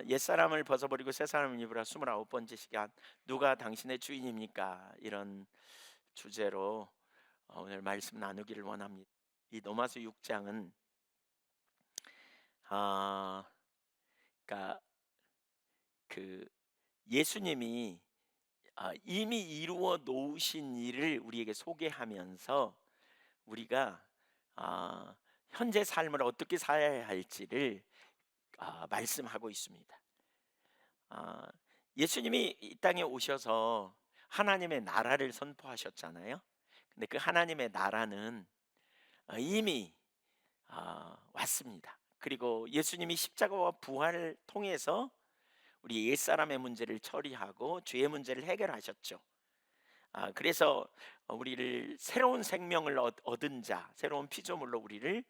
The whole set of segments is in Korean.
옛사람을 벗어버리고 새사람을 입으라 29번째 시간 누가 당신의 주인입니까? 이런 주제로 오늘 말씀 나누기를 원합니다. 이 로마서 6장은 아, 그러니까 그 예수님이 이미 이루어 놓으신 일을 우리에게 소개하면서 우리가 아, 현재 삶을 어떻게 살아야 할지를 말씀하고 있습니다. 아, 예수님이 이 땅에 오셔서 하나님의 나라를 선포하셨잖아요. 근데 그 하나님의 나라는 이미 왔습니다. 그리고 예수님이 십자가와 부활을 통해서 우리 옛사람의 문제를 처리하고 죄의 문제를 해결하셨죠. 그래서 우리를 새로운 생명을 얻은 자, 새로운 피조물로 우리를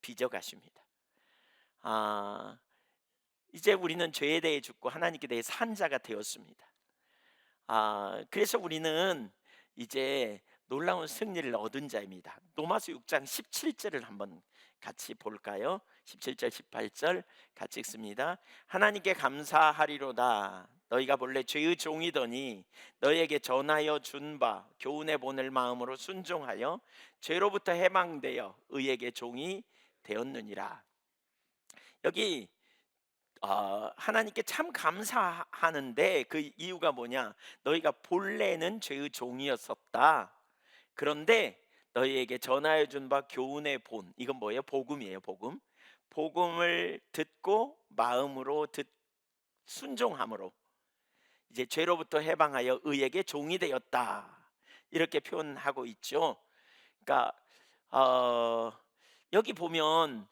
빚어 가십니다. 아, 이제 우리는 죄에 대해 죽고 하나님께 대해 산 자가 되었습니다. 그래서 우리는 이제 놀라운 승리를 얻은 자입니다. 로마서 6장 17절을 한번 같이 볼까요? 17절 18절 같이 읽습니다. 하나님께 감사하리로다. 너희가 본래 죄의 종이더니 너희에게 전하여 준 바 교훈에 보낼 마음으로 순종하여 죄로부터 해방되어 의에게 종이 되었느니라. 여기 하나님께 참 감사하는데 그 이유가 뭐냐? 너희가 본래는 죄의 종이었었다. 그런데 너희에게 전하여 준 바 교훈의 본, 이건 뭐예요? 복음이에요. 복음. 복음을 듣고 마음으로 순종함으로 이제 죄로부터 해방하여 의에게 종이 되었다. 이렇게 표현하고 있죠. 그러니까 여기 보면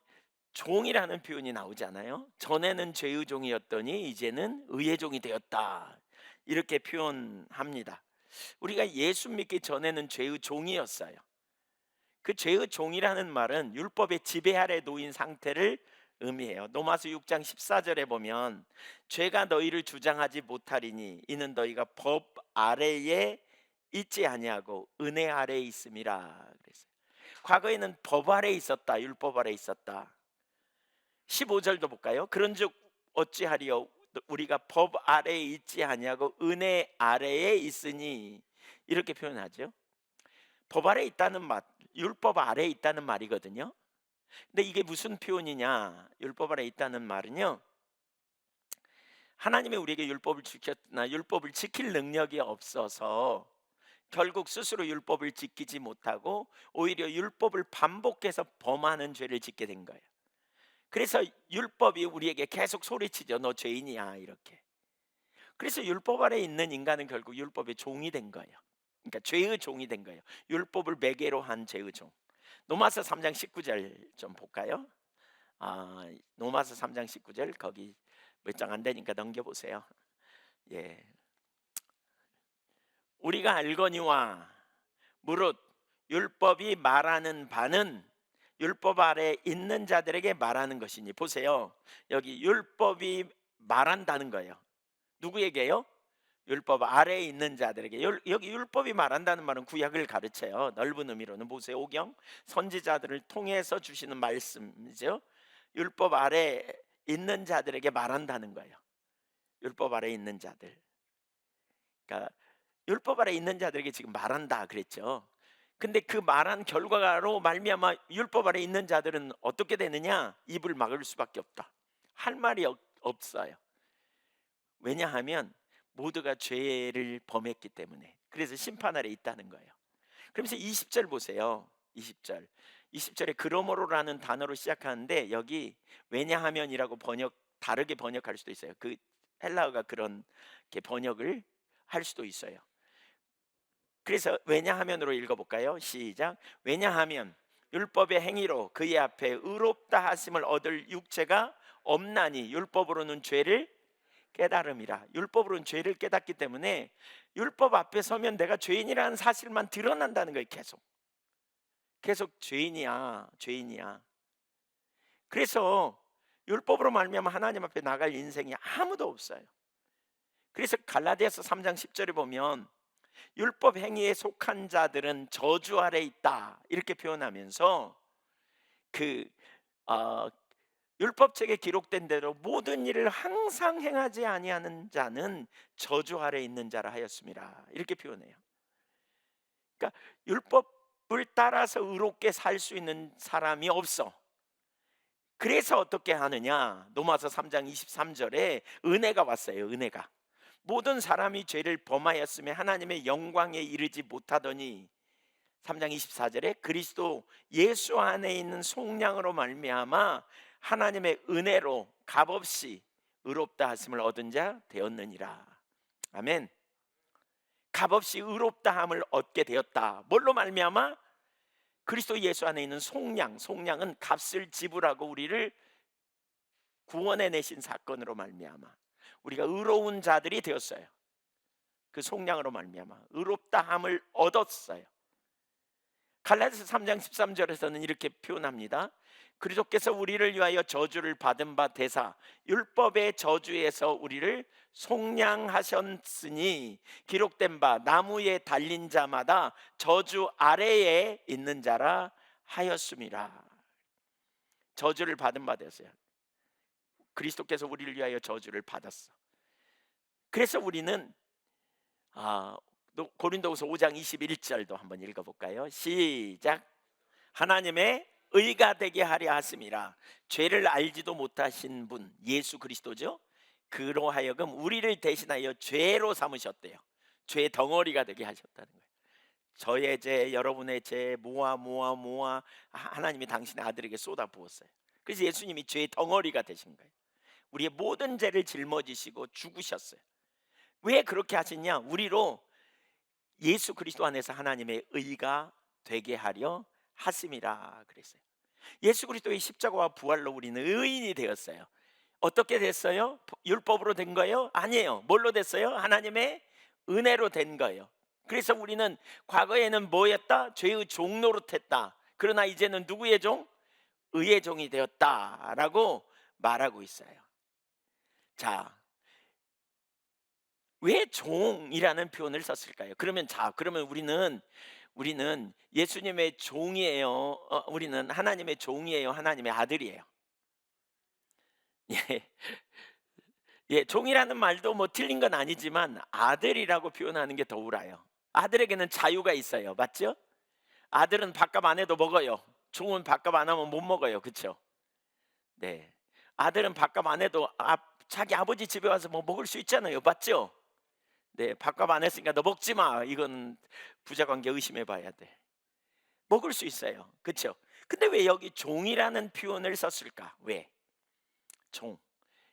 종이라는 표현이 나오잖아요. 전에는 죄의 종이었더니 이제는 의의 종이 되었다. 이렇게 표현합니다. 우리가 예수 믿기 전에는 죄의 종이었어요. 그 죄의 종이라는 말은 율법의 지배 아래 놓인 상태를 의미해요. 로마서 6장 14절에 보면 죄가 너희를 주장하지 못하리니 이는 너희가 법 아래에 있지 아니하고 은혜 아래에 있음이라 그랬어요. 과거에는 법 아래에 있었다. 율법 아래에 있었다. 15절도 볼까요? 그런즉 어찌하리요 우리가 법 아래에 있지 아니하고 은혜 아래에 있으니 이렇게 표현하죠. 법 아래에 있다는 말, 율법 아래에 있다는 말이거든요. 근데 이게 무슨 표현이냐? 율법 아래에 있다는 말은요, 하나님이 우리에게 율법을 지켰나 율법을 지킬 능력이 없어서 결국 스스로 율법을 지키지 못하고 오히려 율법을 반복해서 범하는 죄를 짓게 된 거예요. 그래서 율법이 우리에게 계속 소리치죠. 너 죄인이야 이렇게. 그래서 율법 아래 있는 인간은 결국 율법의 종이 된 거예요. 그러니까 죄의 종이 된 거예요. 율법을 매개로 한 죄의 종. 로마서 3장 19절 좀 볼까요? 로마서 3장 19절 거기 몇 장 안 되니까 넘겨보세요. 예, 우리가 알거니와 무릇 율법이 말하는 바는 율법 아래 있는 자들에게 말하는 것이니. 보세요. 여기 율법이 말한다는 거예요. 누구에게요? 율법 아래에 있는 자들에게. 여기 율법이 말한다는 말은 구약을 가르쳐요. 넓은 의미로는 모세오경 선지자들을 통해서 주시는 말씀이죠. 율법 아래에 있는 자들에게 말한다는 거예요. 율법 아래에 있는 자들. 그러니까 율법 아래에 있는 자들에게 지금 말한다 그랬죠. 근데 그 말한 결과로 말미암아 율법 아래 있는 자들은 어떻게 되느냐? 입을 막을 수밖에 없다. 할 말이 없어요. 왜냐하면 모두가 죄를 범했기 때문에. 그래서 심판 아래 있다는 거예요. 그러면서 20절 보세요. 20절에 그러므로라는 단어로 시작하는데 여기 왜냐하면이라고 다르게 번역할 수도 있어요. 그 헬라어가 그렇게 번역을 할 수도 있어요. 그래서 왜냐하면으로 읽어볼까요? 시작. 왜냐하면 율법의 행위로 그의 앞에 의롭다 하심을 얻을 육체가 없나니 율법으로는 죄를 깨달음이라. 율법으로는 죄를 깨닫기 때문에 율법 앞에 서면 내가 죄인이라는 사실만 드러난다는 거예요. 계속 죄인이야, 죄인이야. 그래서 율법으로 말미암아 하나님 앞에 나갈 인생이 아무도 없어요. 그래서 갈라디아서 3장 10절에 보면 율법 행위에 속한 자들은 저주 아래 있다 이렇게 표현하면서 그 어, 율법책에 기록된 대로 모든 일을 항상 행하지 아니하는 자는 저주 아래 있는 자라 하였습니다. 이렇게 표현해요. 그러니까 율법을 따라서 의롭게 살 수 있는 사람이 없어. 그래서 어떻게 하느냐? 로마서 3장 23절에 은혜가 왔어요. 은혜가. 모든 사람이 죄를 범하였으며 하나님의 영광에 이르지 못하더니 3장 24절에 그리스도 예수 안에 있는 속량으로 말미암아 하나님의 은혜로 값없이 의롭다 하심을 얻은 자 되었느니라. 아멘. 값없이 의롭다 함을 얻게 되었다. 뭘로 말미암아? 그리스도 예수 안에 있는 속량. 속량은 값을 지불하고 우리를 구원해 내신 사건으로 말미암아 우리가 의로운 자들이 되었어요. 그 속량으로 말미암아 의롭다 함을 얻었어요. 갈라디아서 3장 13절에서는 이렇게 표현합니다. 그리스도께서 우리를 위하여 저주를 받은 바 되사 율법의 저주에서 우리를 속량하셨으니 기록된 바 나무에 달린 자마다 저주 아래에 있는 자라 하였습니다. 저주를 받은 바 되었어요. 그리스도께서 우리를 위하여 저주를 받았어. 그래서 우리는 고린도후서 5장 21절도 한번 읽어볼까요? 시작. 하나님의 의가 되게 하려 하심이라. 죄를 알지도 못하신 분 예수 그리스도죠. 그로 하여금 우리를 대신하여 죄로 삼으셨대요. 죄 덩어리가 되게 하셨다는 거예요. 저의 죄, 여러분의 죄 모아 하나님이 당신의 아들에게 쏟아 부었어요. 그래서 예수님이 죄 덩어리가 되신 거예요. 우리의 모든 죄를 짊어지시고 죽으셨어요. 왜 그렇게 하시냐? 우리로 예수 그리스도 안에서 하나님의 의가 되게 하려 하심이라 그랬어요. 예수 그리스도의 십자가와 부활로 우리는 의인이 되었어요. 어떻게 됐어요? 율법으로 된 거예요? 아니에요. 뭘로 됐어요? 하나님의 은혜로 된 거예요. 그래서 우리는 과거에는 뭐였다? 죄의 종 노릇했다. 그러나 이제는 누구의 종? 의의 종이 되었다라고 말하고 있어요. 자, 왜 종이라는 표현을 썼을까요? 그러면 우리는 예수님의 종이에요. 우리는 하나님의 종이에요. 하나님의 아들이에요. 예. 예, 종이라는 말도 뭐 틀린 건 아니지만 아들이라고 표현하는 게 더 옳아요. 아들에게는 자유가 있어요. 맞죠? 아들은 밥값 안 해도 먹어요. 종은 밥값 안 하면 못 먹어요. 그렇죠? 네. 아들은 밥값 안 해도 자기 아버지 집에 와서 뭐 먹을 수 있잖아요. 맞죠? 네, 밥값 안 했으니까 너 먹지 마. 이건 부자관계 의심해 봐야 돼. 먹을 수 있어요. 그렇죠? 근데 왜 여기 종이라는 표현을 썼을까? 왜? 종.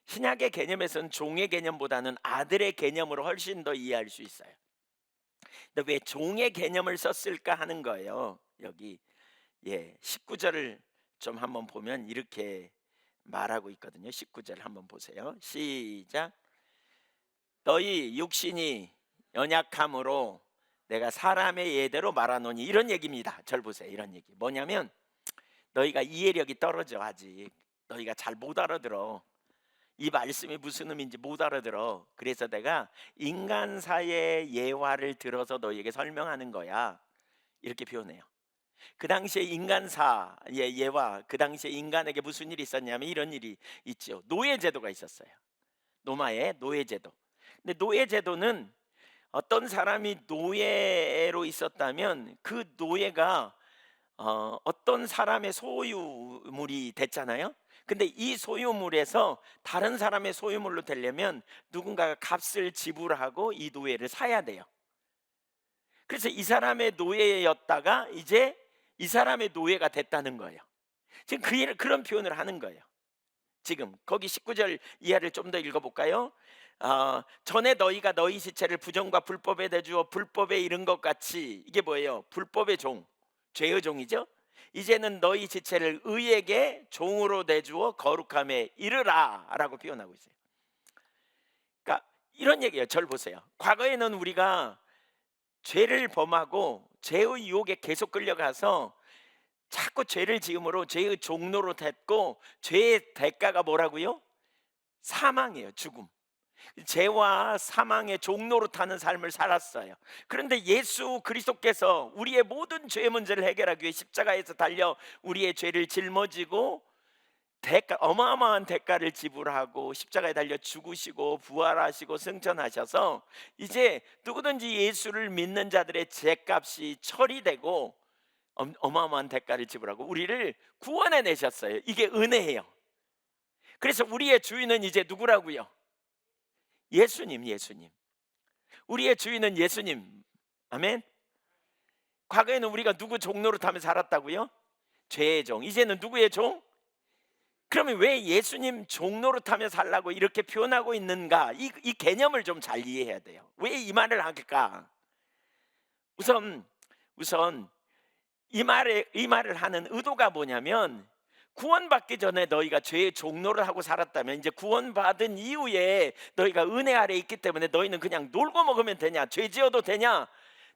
신약의 개념에서는 종의 개념보다는 아들의 개념으로 훨씬 더 이해할 수 있어요. 근데 왜 종의 개념을 썼을까 하는 거예요. 여기 19절을 좀 한번 보면 이렇게 말하고 있거든요. 19절 한번 보세요. 시작. 너희 육신이 연약함으로 내가 사람의 예대로 말하노니, 이런 얘기입니다. 절 보세요. 이런 얘기 뭐냐면 너희가 이해력이 떨어져. 아직 너희가 잘 못 알아들어. 이 말씀이 무슨 의미인지 못 알아들어. 그래서 내가 인간사의 예화를 들어서 너희에게 설명하는 거야. 이렇게 표현해요. 그 당시에 인간사의 예화, 그 당시에 인간에게 무슨 일이 있었냐면 이런 일이 있죠. 노예제도가 있었어요. 로마의 노예제도. 근데 노예제도는 어떤 사람이 노예로 있었다면 그 노예가 어떤 사람의 소유물이 됐잖아요. 근데 이 소유물에서 다른 사람의 소유물로 되려면 누군가가 값을 지불하고 이 노예를 사야 돼요. 그래서 이 사람의 노예였다가 이제 이 사람의 노예가 됐다는 거예요. 지금 그런 표현을 하는 거예요. 지금 거기 19절 이하를 좀 더 읽어볼까요? 전에 너희가 너희 지체를 부정과 불법에 내주어 불법에 이른 것 같이, 이게 뭐예요? 불법의 종, 죄의 종이죠. 이제는 너희 지체를 의에게 종으로 내주어 거룩함에 이르라 라고 표현하고 있어요. 그러니까 이런 얘기예요. 절 보세요. 과거에는 우리가 죄를 범하고 죄의 유혹에 계속 끌려가서 자꾸 죄를 지음으로 죄의 종로로 됐고, 죄의 대가가 뭐라고요? 사망이에요. 죽음. 죄와 사망의 종로로 타는 삶을 살았어요. 그런데 예수 그리스도께서 우리의 모든 죄의 문제를 해결하기 위해 십자가에서 달려 우리의 죄를 짊어지고 어마어마한 대가를 지불하고 십자가에 달려 죽으시고 부활하시고 승천하셔서 이제 누구든지 예수를 믿는 자들의 죄값이 처리되고 어마어마한 대가를 지불하고 우리를 구원해 내셨어요. 이게 은혜예요. 그래서 우리의 주인은 이제 누구라고요? 예수님. 우리의 주인은 예수님. 아멘. 과거에는 우리가 누구 종 노릇하며 살았다고요? 죄의 종. 이제는 누구의 종? 그러면 왜 예수님 종 노릇하며 살라고 이렇게 표현하고 있는가? 이 개념을 좀 잘 이해해야 돼요. 왜 이 말을 할까? 우선 이 말을 하는 의도가 뭐냐면, 구원받기 전에 너희가 죄의 종노를 하고 살았다면 이제 구원받은 이후에 너희가 은혜 아래 있기 때문에 너희는 그냥 놀고 먹으면 되냐? 죄 지어도 되냐?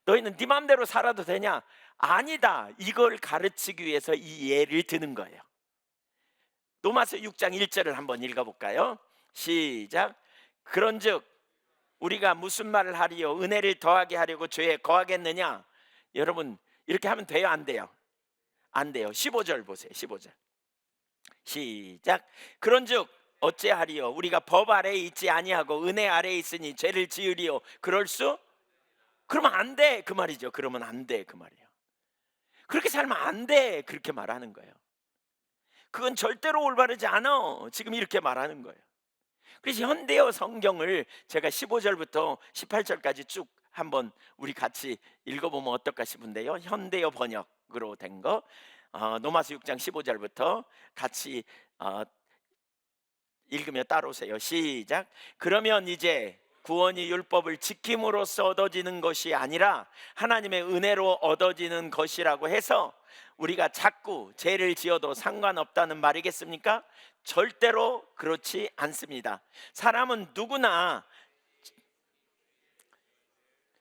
너희는 네 맘대로 살아도 되냐? 아니다. 이걸 가르치기 위해서 이 예를 드는 거예요. 로마서 6장 1절을 한번 읽어볼까요? 시작. 그런즉 우리가 무슨 말을 하리요? 은혜를 더하게 하려고 죄에 거하겠느냐? 여러분 이렇게 하면 돼요? 안 돼요? 안 돼요. 15절 보세요. 15절 시작. 그런즉 어찌하리요? 우리가 법 아래에 있지 아니하고 은혜 아래에 있으니 죄를 지으리요? 그럴 수? 그러면 안 돼 그 말이죠. 그러면 안 돼 그 말이에요. 그렇게 살면 안 돼 그렇게 말하는 거예요. 그건 절대로 올바르지 않아 지금 이렇게 말하는 거예요. 그래서 현대어 성경을 제가 15절부터 18절까지 쭉 한번 우리 같이 읽어보면 어떨까 싶은데요. 현대어 번역으로 된 거, 로마서 6장 15절부터 같이 읽으며 따라오세요. 시작. 그러면 이제 구원이 율법을 지킴으로써 얻어지는 것이 아니라 하나님의 은혜로 얻어지는 것이라고 해서 우리가 자꾸 죄를 지어도 상관없다는 말이겠습니까? 절대로 그렇지 않습니다. 사람은 누구나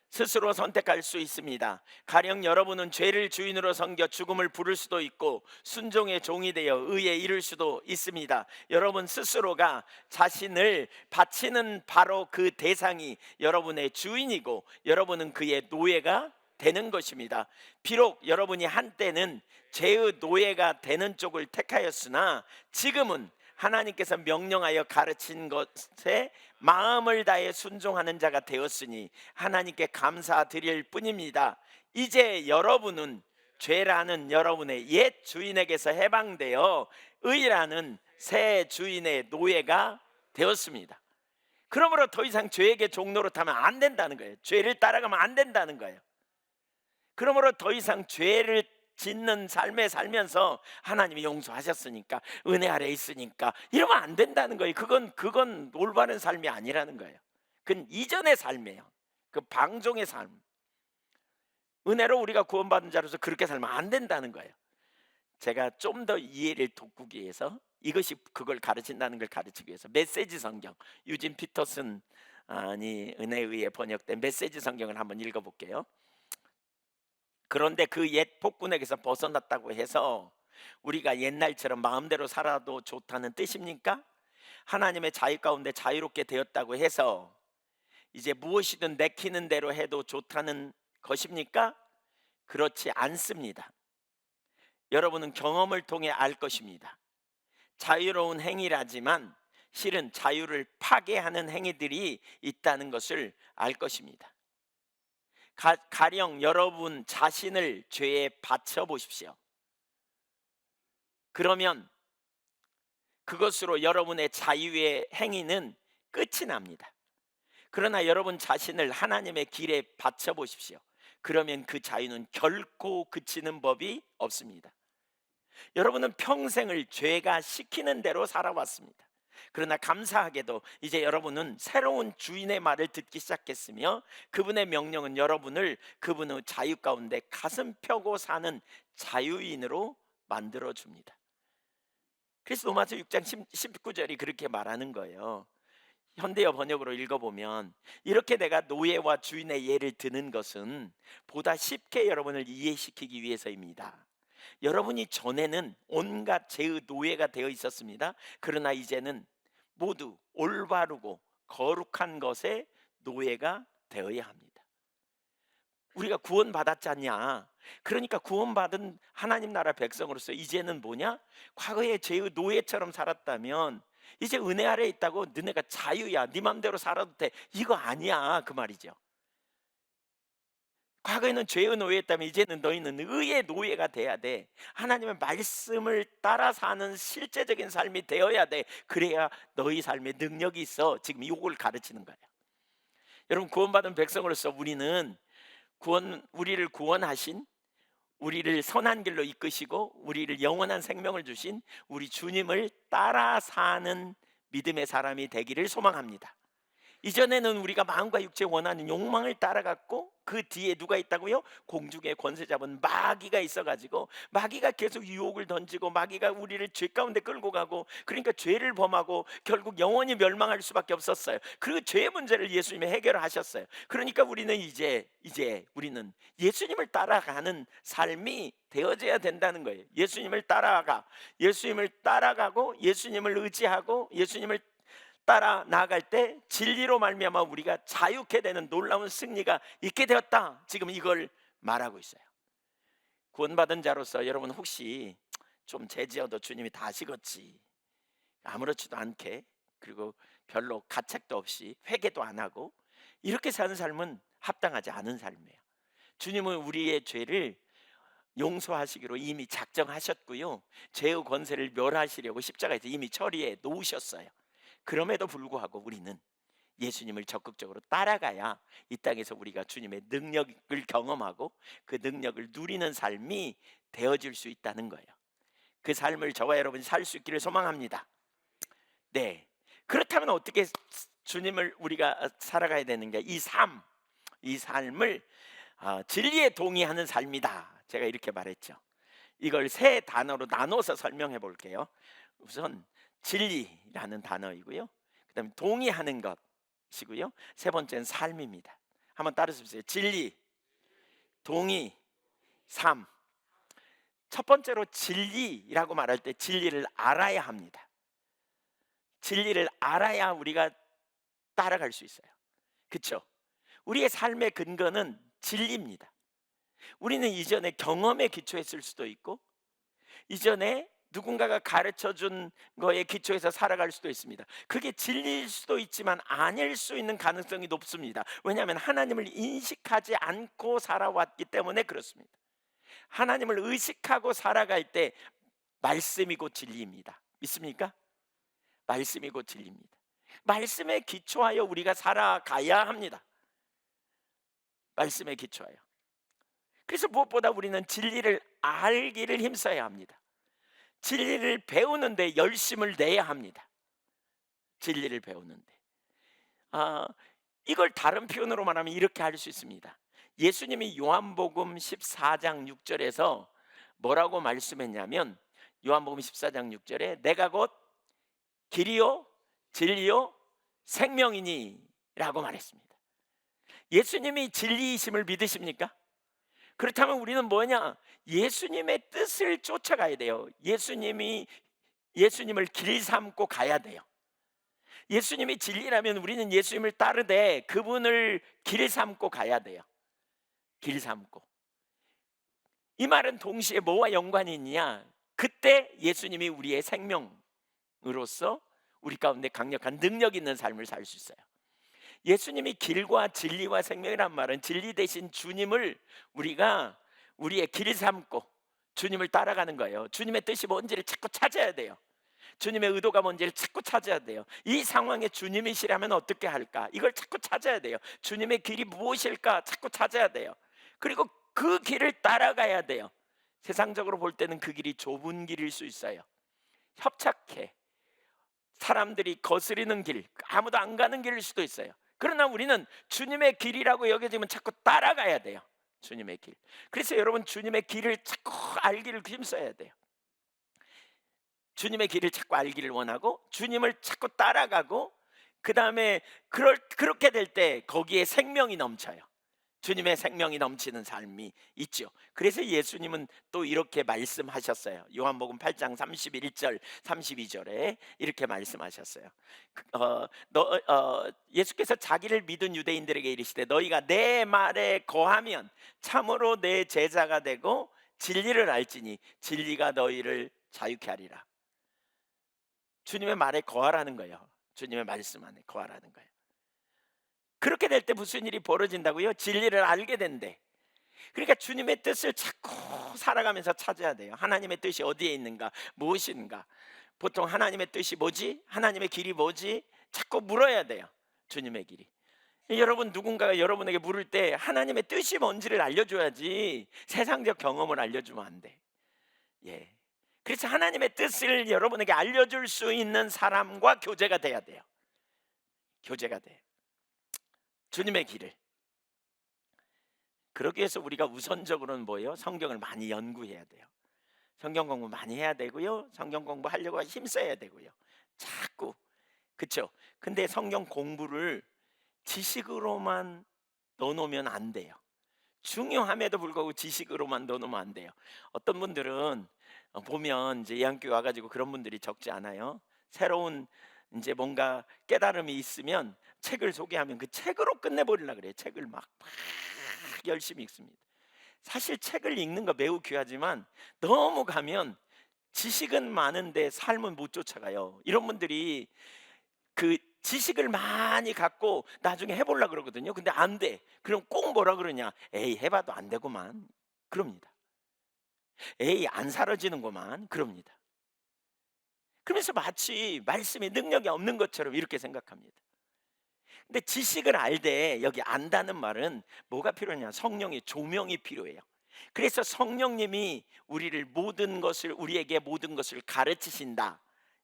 스스로 선택할 수 있습니다. 가령 여러분은 죄를 주인으로 섬겨 죽음을 부를 수도 있고 순종의 종이 되어 의에 이를 수도 있습니다. 여러분 스스로가 자신을 바치는 바로 그 대상이 여러분의 주인이고 여러분은 그의 노예가 되는 것입니다. 비록 여러분이 한때는 죄의 노예가 되는 쪽을 택하였으나 지금은 하나님께서 명령하여 가르친 것에 마음을 다해 순종하는 자가 되었으니 하나님께 감사드릴 뿐입니다. 이제 여러분은 죄라는 여러분의 옛 주인에게서 해방되어 의라는 새 주인의 노예가 되었습니다. 그러므로 더 이상 죄에게 종노릇하면 안 된다는 거예요. 죄를 따라가면 안 된다는 거예요. 그러므로 더 이상 죄를 짓는 삶에 살면서 하나님이 용서하셨으니까 은혜 아래 있으니까 이러면 안 된다는 거예요. 그건 올바른 삶이 아니라는 거예요. 그건 이전의 삶이에요. 그 방종의 삶. 은혜로 우리가 구원받은 자로서 그렇게 살면 안 된다는 거예요. 제가 좀 더 이해를 돕기 위해서 이것이 그걸 가르친다는 걸 가르치기 위해서 메시지 성경, 유진 피터슨이 은혜에 의해 번역된 메시지 성경을 한번 읽어볼게요. 그런데 그 옛 복군에게서 벗어났다고 해서 우리가 옛날처럼 마음대로 살아도 좋다는 뜻입니까? 하나님의 자유 가운데 자유롭게 되었다고 해서 이제 무엇이든 내키는 대로 해도 좋다는 것입니까? 그렇지 않습니다. 여러분은 경험을 통해 알 것입니다. 자유로운 행위라지만 실은 자유를 파괴하는 행위들이 있다는 것을 알 것입니다. 가령 여러분 자신을 죄에 바쳐 보십시오. 그러면 그것으로 여러분의 자유의 행위는 끝이 납니다. 그러나 여러분 자신을 하나님의 길에 바쳐 보십시오. 그러면 그 자유는 결코 그치는 법이 없습니다. 여러분은 평생을 죄가 시키는 대로 살아왔습니다. 그러나 감사하게도 이제 여러분은 새로운 주인의 말을 듣기 시작했으며 그분의 명령은 여러분을 그분의 자유 가운데 가슴 펴고 사는 자유인으로 만들어줍니다. 그래서 로마서 6장 19절이 그렇게 말하는 거예요. 현대어 번역으로 읽어보면 이렇게 내가 노예와 주인의 예를 드는 것은 보다 쉽게 여러분을 이해시키기 위해서입니다. 여러분이 전에는 온갖 죄의 노예가 되어 있었습니다. 그러나 이제는 모두 올바르고 거룩한 것의 노예가 되어야 합니다. 우리가 구원받았지 않냐? 그러니까 구원받은 하나님 나라 백성으로서 이제는 뭐냐? 과거에 죄의 노예처럼 살았다면 이제 은혜 아래에 있다고 너네가 자유야, 네 맘대로 살아도 돼, 이거 아니야, 그 말이죠. 과거에는 죄의 노예였다면 이제는 너희는 의의 노예가 돼야 돼. 하나님의 말씀을 따라 사는 실제적인 삶이 되어야 돼. 그래야 너희 삶에 능력이 있어. 지금 이걸 가르치는 거예요. 여러분, 구원받은 백성으로서 우리를 구원하신, 우리를 선한 길로 이끄시고 우리를 영원한 생명을 주신 우리 주님을 따라 사는 믿음의 사람이 되기를 소망합니다. 이전에는 우리가 마음과 육체 원하는 욕망을 따라갔고 그 뒤에 누가 있다고요? 공중의 권세 잡은 마귀가 있어가지고 마귀가 계속 유혹을 던지고 마귀가 우리를 죄 가운데 끌고 가고, 그러니까 죄를 범하고 결국 영원히 멸망할 수밖에 없었어요. 그 죄의 문제를 예수님이 해결하셨어요. 그러니까 우리는 이제 우리는 예수님을 따라가는 삶이 되어져야 된다는 거예요. 예수님을 따라가고 예수님을 의지하고 예수님을 따라 나아갈 때 진리로 말미암아 우리가 자유케 되는 놀라운 승리가 있게 되었다. 지금 이걸 말하고 있어요. 구원받은 자로서 여러분, 혹시 좀 죄지어도 주님이 다 아시겠지, 아무렇지도 않게, 그리고 별로 가책도 없이 회개도 안 하고 이렇게 사는 삶은 합당하지 않은 삶이에요. 주님은 우리의 죄를 용서하시기로 이미 작정하셨고요, 죄의 권세를 멸하시려고 십자가에서 이미 처리해 놓으셨어요. 그럼에도 불구하고 우리는 예수님을 적극적으로 따라가야 이 땅에서 우리가 주님의 능력을 경험하고 그 능력을 누리는 삶이 되어질 수 있다는 거예요. 그 삶을 저와 여러분이 살 수 있기를 소망합니다. 네, 그렇다면 어떻게 주님을 우리가 살아가야 되는가? 이 삶을 진리에 동의하는 삶이다, 제가 이렇게 말했죠. 이걸 세 단어로 나눠서 설명해 볼게요. 우선 진리라는 단어이고요, 그 다음에 동의하는 것이고요, 세 번째는 삶입니다. 한번 따라해보세요. 진리, 동의, 삶. 첫 번째로 진리라고 말할 때 진리를 알아야 합니다. 진리를 알아야 우리가 따라갈 수 있어요. 그렇죠? 우리의 삶의 근거는 진리입니다. 우리는 이전에 경험에 기초했을 수도 있고 이전에 누군가가 가르쳐준 거에 기초해서 살아갈 수도 있습니다. 그게 진리일 수도 있지만 아닐 수 있는 가능성이 높습니다. 왜냐하면 하나님을 인식하지 않고 살아왔기 때문에 그렇습니다. 하나님을 의식하고 살아갈 때 말씀이 곧 진리입니다. 믿습니까? 말씀이 곧 진리입니다. 말씀에 기초하여 우리가 살아가야 합니다. 말씀에 기초하여. 그래서 무엇보다 우리는 진리를 알기를 힘써야 합니다. 진리를 배우는데 열심을 내야 합니다. 진리를 배우는데 이걸 다른 표현으로 말하면 이렇게 할 수 있습니다. 예수님이 요한복음 14장 6절에서 뭐라고 말씀했냐면, 요한복음 14장 6절에 내가 곧 길이요 진리요 생명이니 라고 말했습니다. 예수님이 진리이심을 믿으십니까? 그렇다면 우리는 뭐냐? 예수님의 뜻을 쫓아가야 돼요. 예수님을 길 삼고 가야 돼요. 예수님이 진리라면 우리는 예수님을 따르되 그분을 길 삼고 가야 돼요. 길 삼고. 이 말은 동시에 뭐와 연관이 있냐? 그때 예수님이 우리의 생명으로서 우리 가운데 강력한 능력 있는 삶을 살 수 있어요. 예수님이 길과 진리와 생명이란 말은 진리 대신 주님을 우리가 우리의 길 삼고 주님을 따라가는 거예요. 주님의 뜻이 뭔지를 자꾸 찾아야 돼요. 주님의 의도가 뭔지를 자꾸 찾아야 돼요. 이 상황에 주님이시라면 어떻게 할까? 이걸 자꾸 찾아야 돼요. 주님의 길이 무엇일까? 자꾸 찾아야 돼요. 그리고 그 길을 따라가야 돼요. 세상적으로 볼 때는 그 길이 좁은 길일 수 있어요. 협착해, 사람들이 거스리는 길, 아무도 안 가는 길일 수도 있어요. 그러나 우리는 주님의 길이라고 여겨지면 자꾸 따라가야 돼요. 주님의 길. 그래서 여러분, 주님의 길을 자꾸 알기를 힘써야 돼요. 주님의 길을 자꾸 알기를 원하고 주님을 자꾸 따라가고, 그 다음에 그렇게 될 때 거기에 생명이 넘쳐요. 주님의 생명이 넘치는 삶이 있죠. 그래서 예수님은 또 이렇게 말씀하셨어요. 요한복음 8장 31절 32절에 이렇게 말씀하셨어요. 예수께서 자기를 믿은 유대인들에게 이르시되 너희가 내 말에 거하면 참으로 내 제자가 되고 진리를 알지니 진리가 너희를 자유케 하리라. 주님의 말에 거하라는 거예요. 주님의 말씀 안에 거하라는 거예요. 그렇게 될 때 무슨 일이 벌어진다고요? 진리를 알게 된대. 그러니까 주님의 뜻을 자꾸 살아가면서 찾아야 돼요. 하나님의 뜻이 어디에 있는가, 무엇인가. 보통 하나님의 뜻이 뭐지? 하나님의 길이 뭐지? 자꾸 물어야 돼요. 주님의 길이. 여러분, 누군가가 여러분에게 물을 때 하나님의 뜻이 뭔지를 알려줘야지 세상적 경험을 알려주면 안 돼. 예. 그래서 하나님의 뜻을 여러분에게 알려줄 수 있는 사람과 교제가 돼야 돼요. 교제가 돼. 주님의 길을. 그러기 위해서 우리가 우선적으로는 뭐예요? 성경을 많이 연구해야 돼요. 성경 공부 많이 해야 되고요. 성경 공부하려고 힘써야 되고요. 자꾸. 그렇죠? 근데 성경 공부를 지식으로만 넣어놓으면 안 돼요. 중요함에도 불구하고 지식으로만 넣어놓으면 안 돼요. 어떤 분들은 보면 이제 예한교회 와가지고 그런 분들이 적지 않아요. 새로운 이제 뭔가 깨달음이 있으면 책을 소개하면 그 책으로 끝내버리려고 그래요. 책을 막 열심히 읽습니다. 사실 책을 읽는 거 매우 귀하지만 너무 가면 지식은 많은데 삶은 못 쫓아가요. 이런 분들이 그 지식을 많이 갖고 나중에 해보려고 그러거든요. 근데 안 돼. 그럼 꼭 뭐라 그러냐? 에이, 해봐도 안 되구만. 그럽니다. 에이, 안 사라지는구만. 그럽니다. 그러면서 마치 말씀에 능력이 없는 것처럼 이렇게 생각합니다. 근데 지식을 알되 여기 안다는 말은 뭐가 필요하냐? 성령의 조명이 필요해요. 그래서 성령님이 우리에게 모든 것을 가르치신다.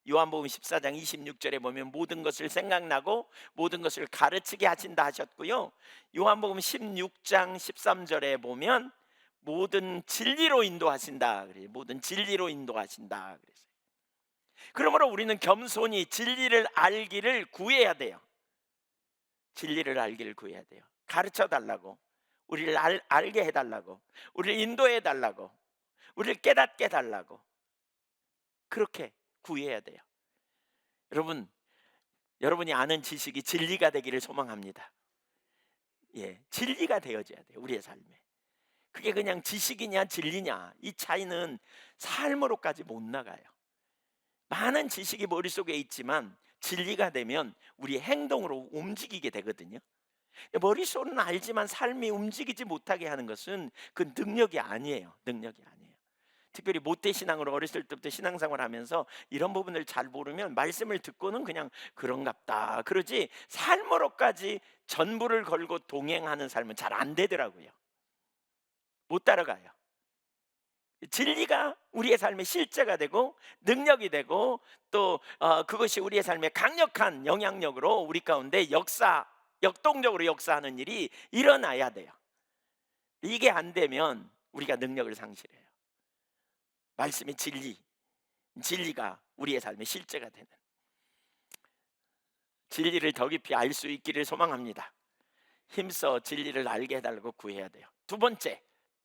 요한복음 14장 26절에 보면 모든 것을 생각나고 모든 것을 가르치게 하신다 하셨고요. 요한복음 16장 13절에 보면 모든 진리로 인도하신다. 그래요. 모든 진리로 인도하신다. 그랬어요. 그러므로 우리는 겸손히 진리를 알기를 구해야 돼요. 진리를 알기를 구해야 돼요. 가르쳐 달라고, 우리를 알게 해달라고, 우리를 인도해 달라고, 우리를 깨닫게 달라고 그렇게 구해야 돼요. 여러분이 아는 지식이 진리가 되기를 소망합니다. 예, 진리가 되어져야 돼요. 우리의 삶에. 그게 그냥 지식이냐 진리냐 이 차이는 삶으로까지 못 나가요. 많은 지식이 머릿속에 있지만 진리가 되면 우리 행동으로 움직이게 되거든요. 머릿속은 알지만 삶이 움직이지 못하게 하는 것은 그 능력이 아니에요. 능력이 아니에요. 특별히 모태신앙으로 어렸을 때부터 신앙생활 하면서 이런 부분을 잘 모르면 말씀을 듣고는 그냥 그런갑다 그러지 삶으로까지 전부를 걸고 동행하는 삶은 잘 안 되더라고요. 못 따라가요. 진리가 우리의 삶의 실제가 되고 능력이 되고 또 그것이 우리의 삶에 강력한 영향력으로 우리 가운데 역동적으로 역사하는 일이 일어나야 돼요. 이게 안 되면 우리가 능력을 상실해요. 말씀의 진리가 우리의 삶의 실제가 되는 진리를 더 깊이 알 수 있기를 소망합니다. 힘써 진리를 알게 해달라고 구해야 돼요. 두 번째,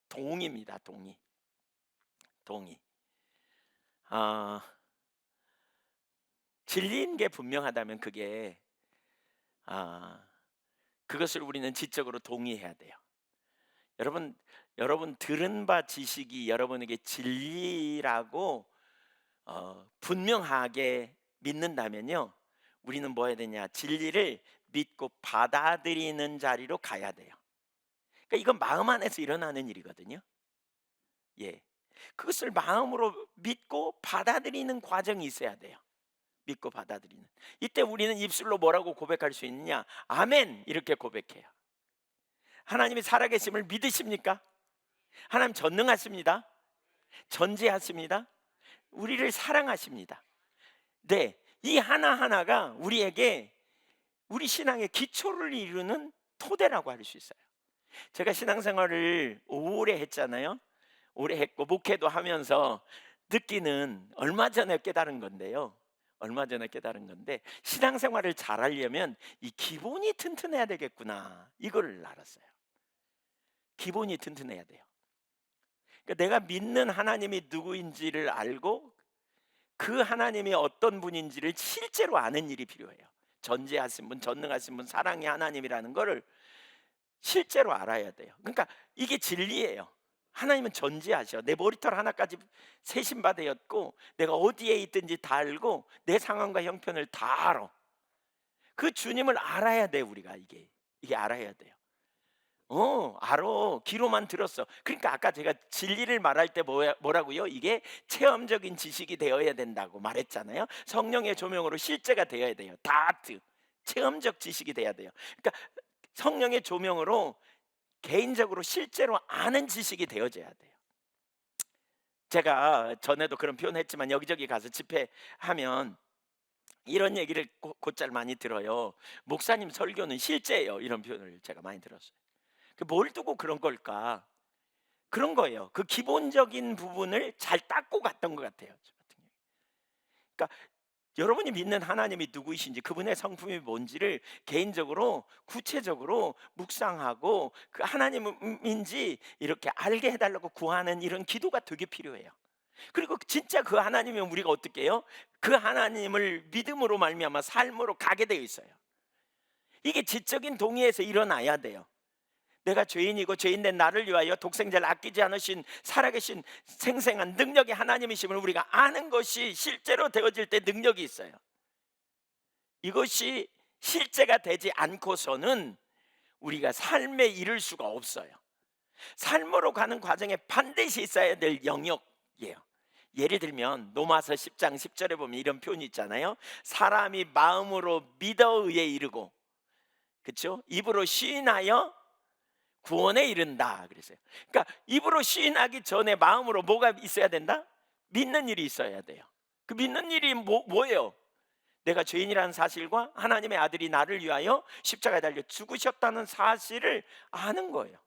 동의입니다. 동의. 진리인 게 분명하다면 그것을 우리는 지적으로 동의해야 돼요. 여러분 들은 바 지식이 여러분에게 진리라고 분명하게 믿는다면요, 우리는 뭐 해야 되냐? 진리를 믿고 받아들이는 자리로 가야 돼요. 그러니까 이건 마음 안에서 일어나는 일이거든요. 예, 그것을 마음으로 믿고 받아들이는 과정이 있어야 돼요. 믿고 받아들이는. 이때 우리는 입술로 뭐라고 고백할 수 있느냐? 아멘 이렇게 고백해요. 하나님이 살아계심을 믿으십니까? 하나님 전능하십니다. 전지하십니다. 우리를 사랑하십니다. 네, 이 하나하나가 우리에게 우리 신앙의 기초를 이루는 토대라고 할 수 있어요. 제가 신앙생활을 오래 했잖아요. 오래 했고 목회도 하면서 느끼는 얼마 전에 깨달은 건데요. 신앙생활을 잘하려면 이 기본이 튼튼해야 되겠구나 이걸 알았어요. 기본이 튼튼해야 돼요. 그러니까 내가 믿는 하나님이 누구인지를 알고 그 하나님이 어떤 분인지를 실제로 아는 일이 필요해요. 전지하신 분, 전능하신 분, 사랑의 하나님이라는 거를 실제로 알아야 돼요. 그러니까 이게 진리예요. 하나님은 전지하셔. 내 머리털 하나까지 세신바 되었고 내가 어디에 있든지 다 알고 내 상황과 형편을 다 알아. 그 주님을 알아야 돼. 우리가 이게 알아야 돼요. 알아. 귀로만 들었어. 그러니까 아까 제가 진리를 말할 때 뭐라고요? 이게 체험적인 지식이 되어야 된다고 말했잖아요. 성령의 조명으로 실제가 되어야 돼요. 다트 체험적 지식이 돼야 돼요. 그러니까 성령의 조명으로 개인적으로 실제로 아는 지식이 되어져야 돼요. 제가 전에도 그런 표현했지만 여기저기 가서 집회하면 이런 얘기를 곧잘 많이 들어요. 목사님 설교는 실제예요. 이런 표현을 제가 많이 들었어요. 뭘 두고 그런 걸까? 그런 거예요. 그 기본적인 부분을 잘 닦고 갔던 것 같아요. 그러니까 여러분이 믿는 하나님이 누구이신지, 그분의 성품이 뭔지를 개인적으로 구체적으로 묵상하고 그 하나님인지 이렇게 알게 해달라고 구하는 이런 기도가 되게 필요해요. 그리고 진짜 그 하나님이면 우리가 어떻게 해요? 그 하나님을 믿음으로 말미암아 삶으로 가게 되어 있어요. 이게 지적인 동의에서 일어나야 돼요. 내가 죄인이고 죄인된 나를 위하여 독생자를 아끼지 않으신 살아계신 생생한 능력의 하나님이심을 우리가 아는 것이 실제로 되어질 때 능력이 있어요. 이것이 실제가 되지 않고서는 우리가 삶에 이를 수가 없어요. 삶으로 가는 과정에 반드시 있어야 될 영역이에요. 예를 들면 로마서 10장 10절에 보면 이런 표현이 있잖아요. 사람이 마음으로 믿어 의에 이르고, 그렇죠? 입으로 시인하여 구원에 이른다 그랬어요. 그러니까 입으로 시인하기 전에 마음으로 뭐가 있어야 된다? 믿는 일이 있어야 돼요. 그 믿는 일이 뭐예요? 내가 죄인이라는 사실과 하나님의 아들이 나를 위하여 십자가에 달려 죽으셨다는 사실을 아는 거예요.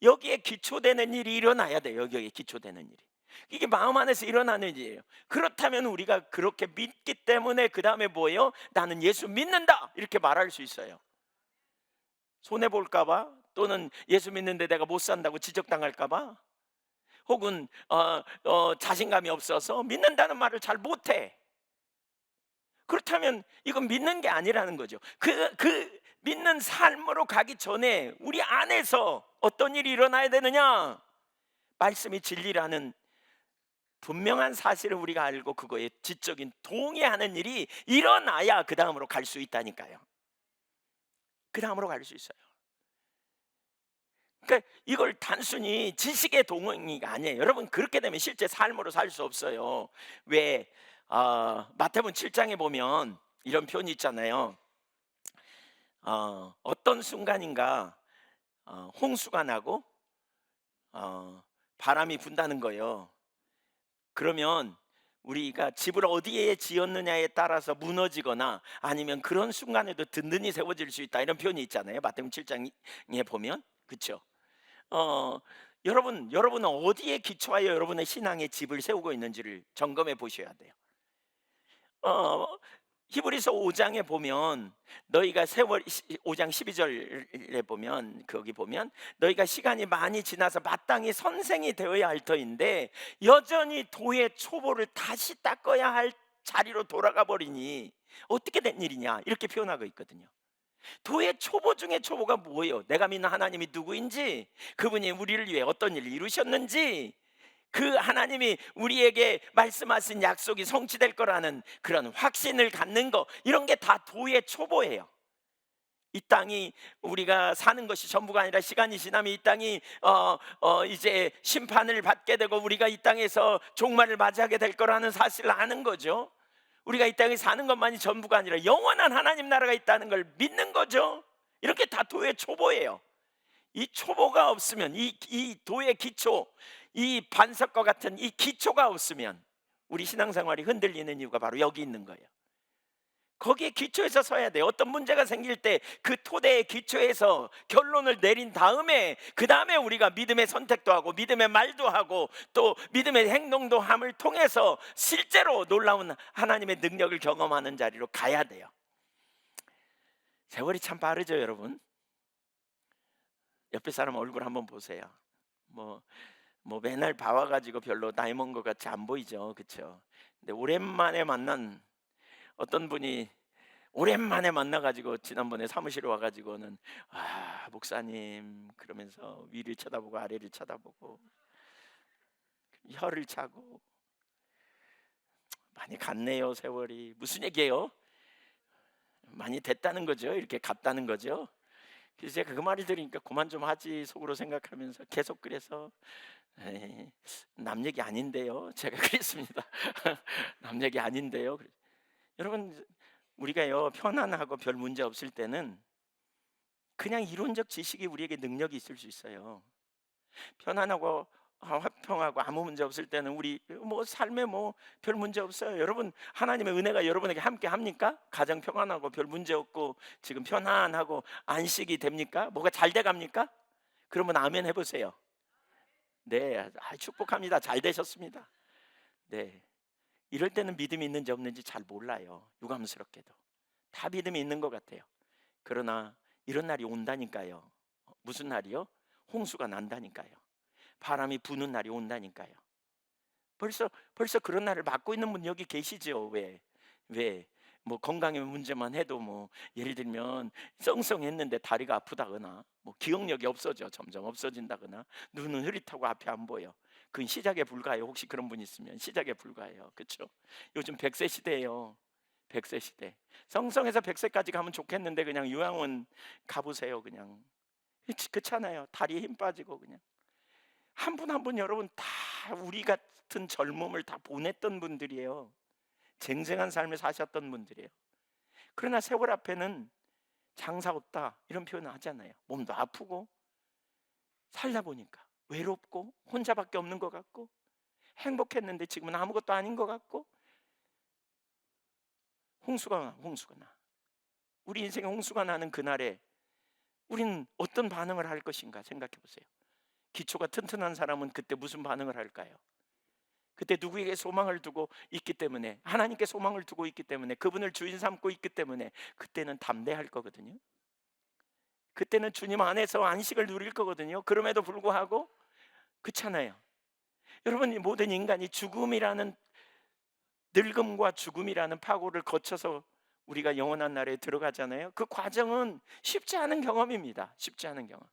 여기에 기초되는 일이 일어나야 돼요. 여기에 기초되는 일이. 이게 마음 안에서 일어나는 일이에요. 그렇다면 우리가 그렇게 믿기 때문에 그 다음에 뭐예요? 나는 예수 믿는다 이렇게 말할 수 있어요. 손해볼까 봐, 또는 예수 믿는데 내가 못 산다고 지적당할까 봐, 혹은 자신감이 없어서 믿는다는 말을 잘 못해. 그렇다면 이건 믿는 게 아니라는 거죠. 그 믿는 삶으로 가기 전에 우리 안에서 어떤 일이 일어나야 되느냐? 말씀이 진리라는 분명한 사실을 우리가 알고 그거에 지적인 동의하는 일이 일어나야 그 다음으로 갈 수 있다니까요. 그 다음으로 갈 수 있어요. 그러니까 이걸 단순히 지식의 동의가 아니에요. 여러분, 그렇게 되면 실제 삶으로 살 수 없어요. 왜 마태복음 7장에 보면 이런 표현이 있잖아요. 어떤 순간인가 홍수가 나고 바람이 분다는 거예요. 그러면 우리가 집을 어디에 지었느냐에 따라서 무너지거나 아니면 그런 순간에도 든든히 세워질 수 있다, 이런 표현이 있잖아요. 마태복음 7장에 보면. 그렇죠? 여러분은 어디에 기초하여 여러분의 신앙의 집을 세우고 있는지를 점검해 보셔야 돼요. 히브리서 5장에 보면 너희가 5장 12절에 보면, 거기 보면 너희가 시간이 많이 지나서 마땅히 선생이 되어야 할 터인데 여전히 도의 초보를 다시 닦아야 할 자리로 돌아가 버리니 어떻게 된 일이냐, 이렇게 표현하고 있거든요. 도의 초보 중에 초보가 뭐예요? 내가 믿는 하나님이 누구인지, 그분이 우리를 위해 어떤 일을 이루셨는지, 그 하나님이 우리에게 말씀하신 약속이 성취될 거라는 그런 확신을 갖는 거, 이런 게 다 도의 초보예요. 이 땅이 우리가 사는 것이 전부가 아니라 시간이 지나면 이 땅이 이제 심판을 받게 되고 우리가 이 땅에서 종말을 맞이하게 될 거라는 사실을 아는 거죠. 우리가 이 땅에 사는 것만이 전부가 아니라 영원한 하나님 나라가 있다는 걸 믿는 거죠. 이렇게 다 도의 초보예요. 이 초보가 없으면, 이 도의 기초, 이 반석과 같은 이 기초가 없으면 우리 신앙생활이 흔들리는 이유가 바로 여기 있는 거예요. 거기에 기초에서 서야 돼요. 어떤 문제가 생길 때 그 토대의 기초에서 결론을 내린 다음에 그 다음에 우리가 믿음의 선택도 하고 믿음의 말도 하고 또 믿음의 행동도 함을 통해서 실제로 놀라운 하나님의 능력을 경험하는 자리로 가야 돼요. 세월이 참 빠르죠, 여러분. 옆에 사람 얼굴 한번 보세요. 뭐, 뭐 맨날 봐와가지고 별로 나이 먹은 것 같이 안 보이죠, 그렇죠? 근데 오랜만에 만난 어떤 분이 오랜만에 만나가지고 지난번에 사무실에 와가지고는 아 목사님 그러면서 위를 쳐다보고 아래를 쳐다보고 혀를 차고 많이 갔네요 세월이. 무슨 얘기예요? 많이 됐다는 거죠. 이렇게 갔다는 거죠. 그래서 제가 그 말을 들으니까 그만 좀 하지 속으로 생각하면서 계속 그래서 에이, 남 얘기 아닌데요. 제가 그랬습니다. 남 얘기 아닌데요. 여러분 우리가요 편안하고 별 문제 없을 때는 그냥 이론적 지식이 우리에게 능력이 있을 수 있어요. 편안하고 화평하고 아무 문제 없을 때는 우리 뭐 삶에 뭐 별 문제 없어요. 여러분 하나님의 은혜가 여러분에게 함께 합니까? 가정 평안하고 별 문제 없고 지금 편안하고 안식이 됩니까? 뭐가 잘 돼 갑니까? 그러면 아멘 해보세요. 네, 축복합니다. 잘 되셨습니다. 네, 이럴 때는 믿음이 있는지 없는지 잘 몰라요. 유감스럽게도 다 믿음이 있는 것 같아요. 그러나 이런 날이 온다니까요. 무슨 날이요? 홍수가 난다니까요. 바람이 부는 날이 온다니까요. 벌써 그런 날을 맞고 있는 분 여기 계시죠? 왜? 뭐 건강의 문제만 해도 뭐 예를 들면 썽썽했는데 다리가 아프다거나 뭐 기억력이 없어져 점점 없어진다거나 눈은 흐릿하고 앞이 안 보여. 그건 시작에 불과해요. 혹시 그런 분 있으면 시작에 불과해요. 그렇죠? 요즘 100세 시대예요. 100세 시대. 성성에서 100세까지 가면 좋겠는데 그냥 요양원 가보세요. 그냥 그렇잖아요. 다리에 힘 빠지고 그냥 한 분 한 분 여러분 다 우리 같은 젊음을 다 보냈던 분들이에요. 쟁쟁한 삶을 사셨던 분들이에요. 그러나 세월 앞에는 장사 없다 이런 표현을 하잖아요. 몸도 아프고 살다 보니까 외롭고 혼자밖에 없는 것 같고 행복했는데 지금은 아무것도 아닌 것 같고 홍수가 나. 우리 인생에 홍수가 나는 그날에 우리는 어떤 반응을 할 것인가 생각해 보세요. 기초가 튼튼한 사람은 그때 무슨 반응을 할까요? 그때 누구에게 소망을 두고 있기 때문에 하나님께 소망을 두고 있기 때문에 그분을 주인 삼고 있기 때문에 그때는 담대할 거거든요. 그때는 주님 안에서 안식을 누릴 거거든요. 그럼에도 불구하고 그렇잖아요. 여러분 이 모든 인간이 죽음이라는 늙음과 죽음이라는 파고를 거쳐서 우리가 영원한 나라에 들어가잖아요. 그 과정은 쉽지 않은 경험입니다. 쉽지 않은 경험.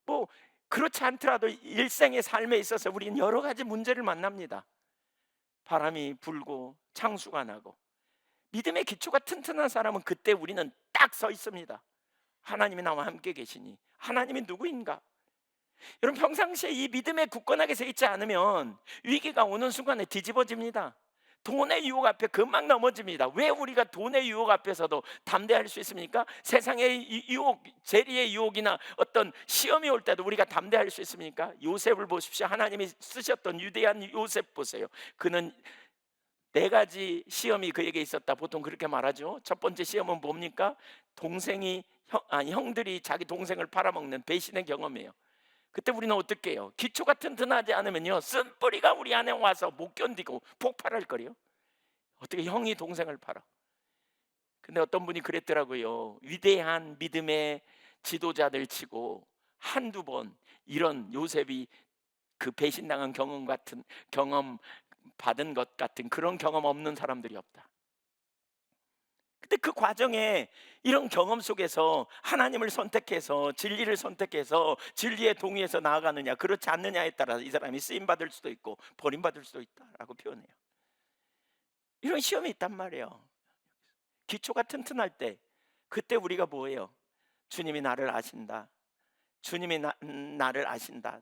뭐 그렇지 않더라도 일생의 삶에 있어서 우리는 여러 가지 문제를 만납니다. 바람이 불고 창수가 나고 믿음의 기초가 튼튼한 사람은 그때 우리는 딱 서 있습니다. 하나님이 나와 함께 계시니 하나님이 누구인가? 여러분 평상시에 이 믿음에 굳건하게 서 있지 않으면 위기가 오는 순간에 뒤집어집니다. 돈의 유혹 앞에 금방 넘어집니다. 왜 우리가 돈의 유혹 앞에서도 담대할 수 있습니까? 세상의 유혹, 재리의 유혹이나 어떤 시험이 올 때도 우리가 담대할 수 있습니까? 요셉을 보십시오. 하나님이 쓰셨던 유대한 요셉 보세요. 그는 네 가지 시험이 그에게 있었다. 보통 그렇게 말하죠. 첫 번째 시험은 뭡니까? 형들이 자기 동생을 팔아먹는 배신의 경험이에요. 그때 우리는 어떻게 해요? 기초가 튼튼하지 않으면요 쓴뿌리가 우리 안에 와서 못 견디고 폭발할 거요. 어떻게 형이 동생을 팔아? 근데 어떤 분이 그랬더라고요. 위대한 믿음의 지도자들 치고 한두 번 이런 요셉이 그 배신당한 경험 받은 것 같은 그런 경험 없는 사람들이 없다. 근데 그 과정에 이런 경험 속에서 하나님을 선택해서 진리를 선택해서 진리에 동의해서 나아가느냐 그렇지 않느냐에 따라 이 사람이 쓰임받을 수도 있고 버림받을 수도 있다라고 표현해요. 이런 시험이 있단 말이에요. 기초가 튼튼할 때 그때 우리가 뭐예요? 주님이 나를 아신다. 주님이 나를 아신다.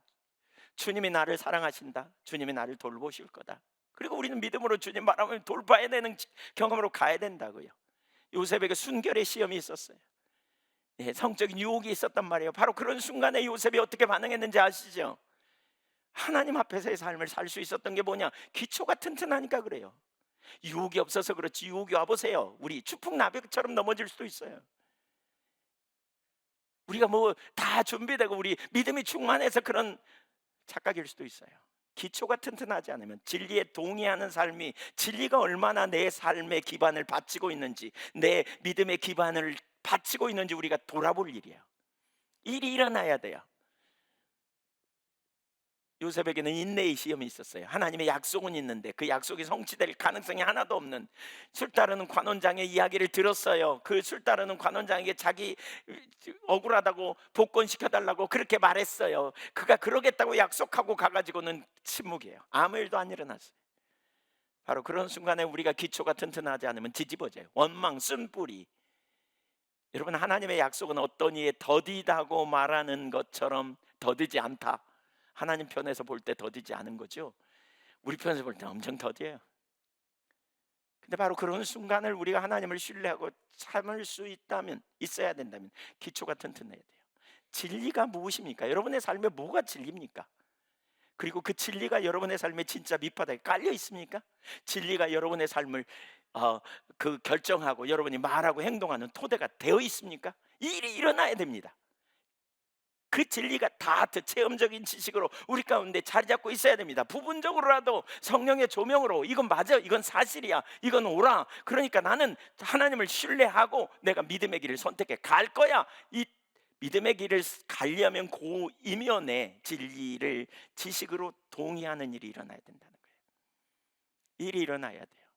주님이 나를 사랑하신다. 주님이 나를 돌보실 거다. 그리고 우리는 믿음으로 주님 바라보면 돌파해내는 경험으로 가야 된다고요. 요셉에게 순결의 시험이 있었어요. 성적인 유혹이 있었단 말이에요. 바로 그런 순간에 요셉이 어떻게 반응했는지 아시죠? 하나님 앞에서의 삶을 살 수 있었던 게 뭐냐? 기초가 튼튼하니까 그래요. 유혹이 없어서 그렇지 유혹이 와보세요. 우리 추풍나비처럼 넘어질 수도 있어요. 우리가 뭐 다 준비되고 우리 믿음이 충만해서 그런 착각일 수도 있어요. 기초가 튼튼하지 않으면 진리에 동의하는 삶이 진리가 얼마나 내 삶의 기반을 바치고 있는지 내 믿음의 기반을 바치고 있는지 우리가 돌아볼 일이에요. 일이 일어나야 돼요. 요셉에게는 인내의 시험이 있었어요. 하나님의 약속은 있는데 그 약속이 성취될 가능성이 하나도 없는, 술 따르는 관원장의 이야기를 들었어요. 그 술 따르는 관원장에게 자기 억울하다고 복권시켜달라고 그렇게 말했어요. 그가 그러겠다고 약속하고 가가지고는 침묵이에요. 아무 일도 안 일어났어요. 바로 그런 순간에 우리가 기초가 튼튼하지 않으면 뒤집어져요. 원망, 쓴뿌리. 여러분, 하나님의 약속은 어떤 이에 더디다고 말하는 것처럼 더디지 않다. 하나님 편에서 볼 때 더디지 않은 거죠. 우리 편에서 볼 때 엄청 더디해요. 근데 바로 그런 순간을 우리가 하나님을 신뢰하고 참을 수 있다면, 있어야 된다면 기초가 튼튼해야 돼요. 진리가 무엇입니까? 여러분의 삶에 뭐가 진리입니까? 그리고 그 진리가 여러분의 삶에 진짜 밑바닥에 깔려 있습니까? 진리가 여러분의 삶을 어, 그 결정하고 여러분이 말하고 행동하는 토대가 되어 있습니까? 이 일이 일어나야 됩니다. 그 진리가 다 체험적인 지식으로 우리 가운데 자리 잡고 있어야 됩니다. 부분적으로라도 성령의 조명으로 이건 맞아, 이건 사실이야, 이건 옳아, 그러니까 나는 하나님을 신뢰하고 내가 믿음의 길을 선택해 갈 거야. 이 믿음의 길을 가려면 그 이면에 진리를 지식으로 동의하는 일이 일어나야 된다는 거예요. 일이 일어나야 돼요.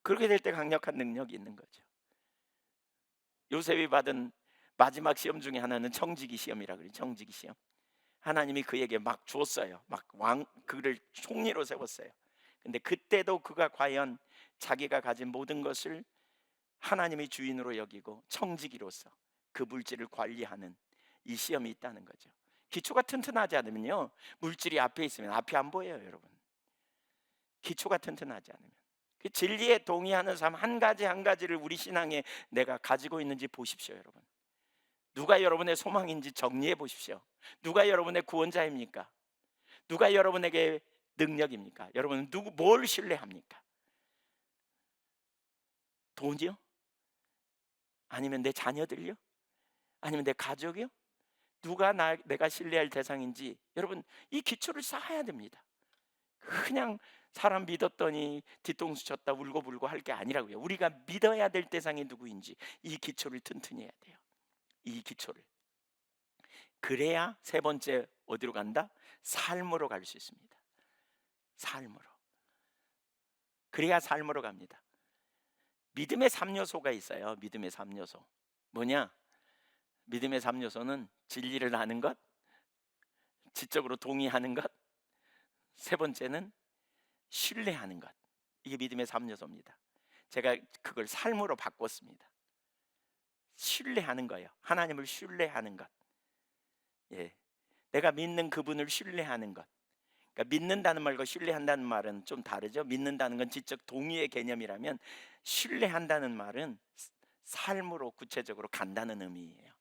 그렇게 될 때 강력한 능력이 있는 거죠. 요셉이 받은 마지막 시험 중에 하나는 청지기 시험이라 그래요. 청지기 시험. 하나님이 그에게 막 줬어요. 막 그를 총리로 세웠어요. 근데 그때도 그가 과연 자기가 가진 모든 것을 하나님의 주인으로 여기고 청지기로서 그 물질을 관리하는 이 시험이 있다는 거죠. 기초가 튼튼하지 않으면요, 물질이 앞에 있으면 앞이 안 보여요, 여러분. 기초가 튼튼하지 않으면. 그 진리에 동의하는 삶 한 가지 한 가지를 우리 신앙에 내가 가지고 있는지 보십시오, 여러분. 누가 여러분의 소망인지 정리해 보십시오. 누가 여러분의 구원자입니까? 누가 여러분에게 능력입니까? 여러분은 뭘 신뢰합니까? 돈이요? 아니면 내 자녀들요? 아니면 내 가족이요? 누가 내가 신뢰할 대상인지, 여러분 이 기초를 쌓아야 됩니다. 그냥 사람 믿었더니 뒤통수 쳤다 울고불고 할 게 아니라고요. 우리가 믿어야 될 대상이 누구인지 이 기초를 튼튼히 해야 돼요. 이 기초를. 그래야 세 번째 어디로 간다? 삶으로 갈 수 있습니다. 삶으로. 그래야 삶으로 갑니다. 믿음의 3요소가 있어요. 믿음의 3요소. 뭐냐? 믿음의 3요소는 진리를 아는 것, 지적으로 동의하는 것, 세 번째는 신뢰하는 것. 이게 믿음의 3요소입니다. 제가 그걸 삶으로 바꿨습니다. 신뢰하는 거예요. 하나님을 신뢰하는 것. 예. 내가 믿는 그분을 신뢰하는 것. 그러니까 믿는다는 말과 신뢰한다는 말은 좀 다르죠. 믿는다는 건 지적 동의의 개념이라면, 신뢰한다는 말은 삶으로 구체적으로 간다는 의미예요.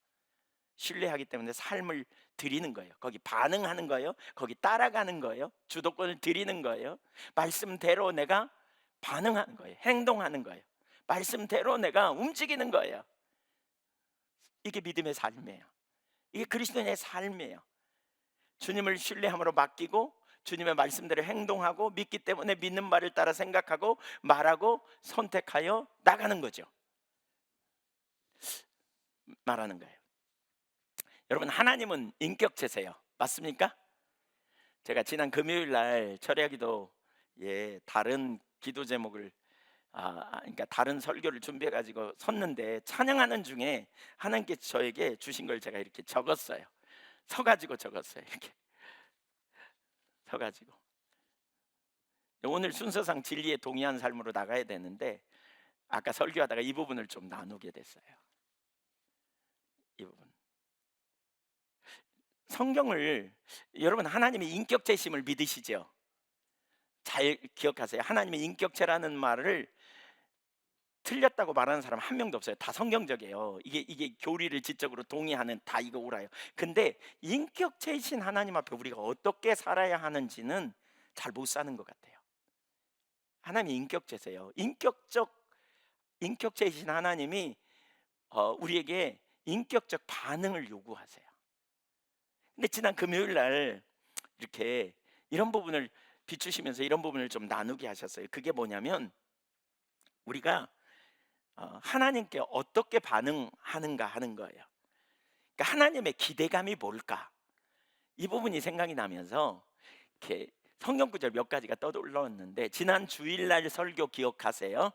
신뢰하기 때문에 삶을 드리는 거예요. 거기 반응하는 거예요. 거기 따라가는 거예요. 주도권을 드리는 거예요. 말씀대로 내가 반응하는 거예요. 행동하는 거예요. 말씀대로 내가 움직이는 거예요. 이게 믿음의 삶이에요. 이게 그리스도인의 삶이에요. 주님을 신뢰함으로 맡기고 주님의 말씀대로 행동하고 믿기 때문에 믿는 말을 따라 생각하고 말하고 선택하여 나가는 거죠. 말하는 거예요. 여러분, 하나님은 인격체세요. 맞습니까? 제가 지난 금요일 날 철야기도 다른 기도 제목을 그러니까 다른 설교를 준비해 가지고 섰는데, 찬양하는 중에 하나님께 저에게 주신 걸 제가 이렇게 적었어요. 서가지고 적었어요. 이렇게 서가지고. 오늘 순서상 진리에 동의한 삶으로 나가야 되는데, 아까 설교하다가 이 부분을 좀 나누게 됐어요. 이 부분. 성경을, 여러분 하나님의 인격체심을 믿으시죠? 잘 기억하세요. 하나님의 인격체라는 말을 틀렸다고 말하는 사람 한 명도 없어요. 다 성경적이에요. 이게 교리를 지적으로 동의하는, 다 이거 옳아요. 근데 인격체이신 하나님 앞에 우리가 어떻게 살아야 하는지는 잘 못 사는 것 같아요. 하나님이 인격체세요. 인격체이신 하나님이 우리에게 인격적 반응을 요구하세요. 근데 지난 금요일 날 이렇게 이런 부분을 비추시면서 이런 부분을 좀 나누게 하셨어요. 그게 뭐냐면, 우리가 하나님께 어떻게 반응하는가 하는 거예요. 그러니까 하나님의 기대감이 뭘까? 이 부분이 생각이 나면서 이렇게 성경 구절 몇 가지가 떠올랐는데, 지난 주일날 설교 기억하세요?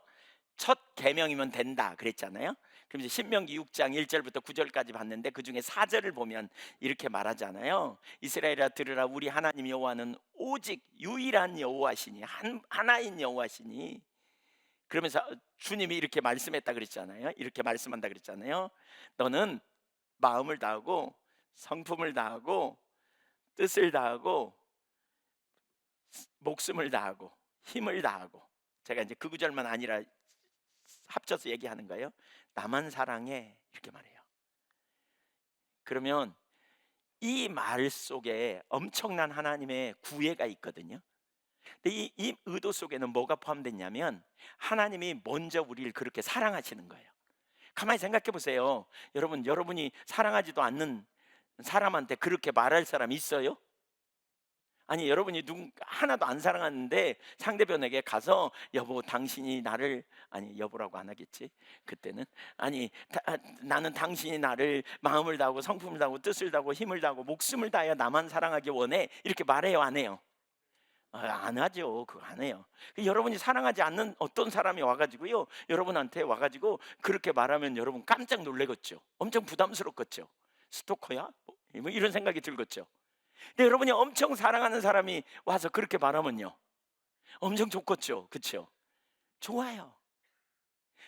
첫 계명이면 된다 그랬잖아요. 그럼 이제 신명기 6장 1절부터 9절까지 봤는데, 그 중에 4절을 보면 이렇게 말하잖아요. 이스라엘아 들으라, 우리 하나님 여호와는 오직 유일한 여호와시니, 하나인 여호와시니. 그러면서 주님이 이렇게 말씀했다 그랬잖아요. 이렇게 말씀한다 그랬잖아요. 너는 마음을 다하고 성품을 다하고 뜻을 다하고 목숨을 다하고 힘을 다하고, 제가 이제 그 구절만 아니라 합쳐서 얘기하는 거예요. 나만 사랑해, 이렇게 말해요. 그러면 이 말 속에 엄청난 하나님의 구애가 있거든요. 근데 이 의도 속에는 뭐가 포함됐냐면, 하나님이 먼저 우리를 그렇게 사랑하시는 거예요. 가만히 생각해 보세요. 여러분이 사랑하지도 않는 사람한테 그렇게 말할 사람 있어요? 아니, 여러분이 하나도 안 사랑하는데 상대편에게 가서 여보 당신이 나를, 아니 여보라고 안 하겠지 그때는, 아니 나는 당신이 나를 마음을 다하고 성품을 다하고 뜻을 다하고 힘을 다하고 목숨을 다하여 나만 사랑하기 원해, 이렇게 말해요 안 해요? 안 하죠. 그거 안 해요. 여러분이 사랑하지 않는 어떤 사람이 와가지고요, 여러분한테 와가지고 그렇게 말하면 여러분 깜짝 놀래겠죠. 엄청 부담스럽겠죠. 스토커야? 뭐 이런 생각이 들겠죠. 근데 여러분이 엄청 사랑하는 사람이 와서 그렇게 말하면요, 엄청 좋겠죠. 그렇죠? 좋아요.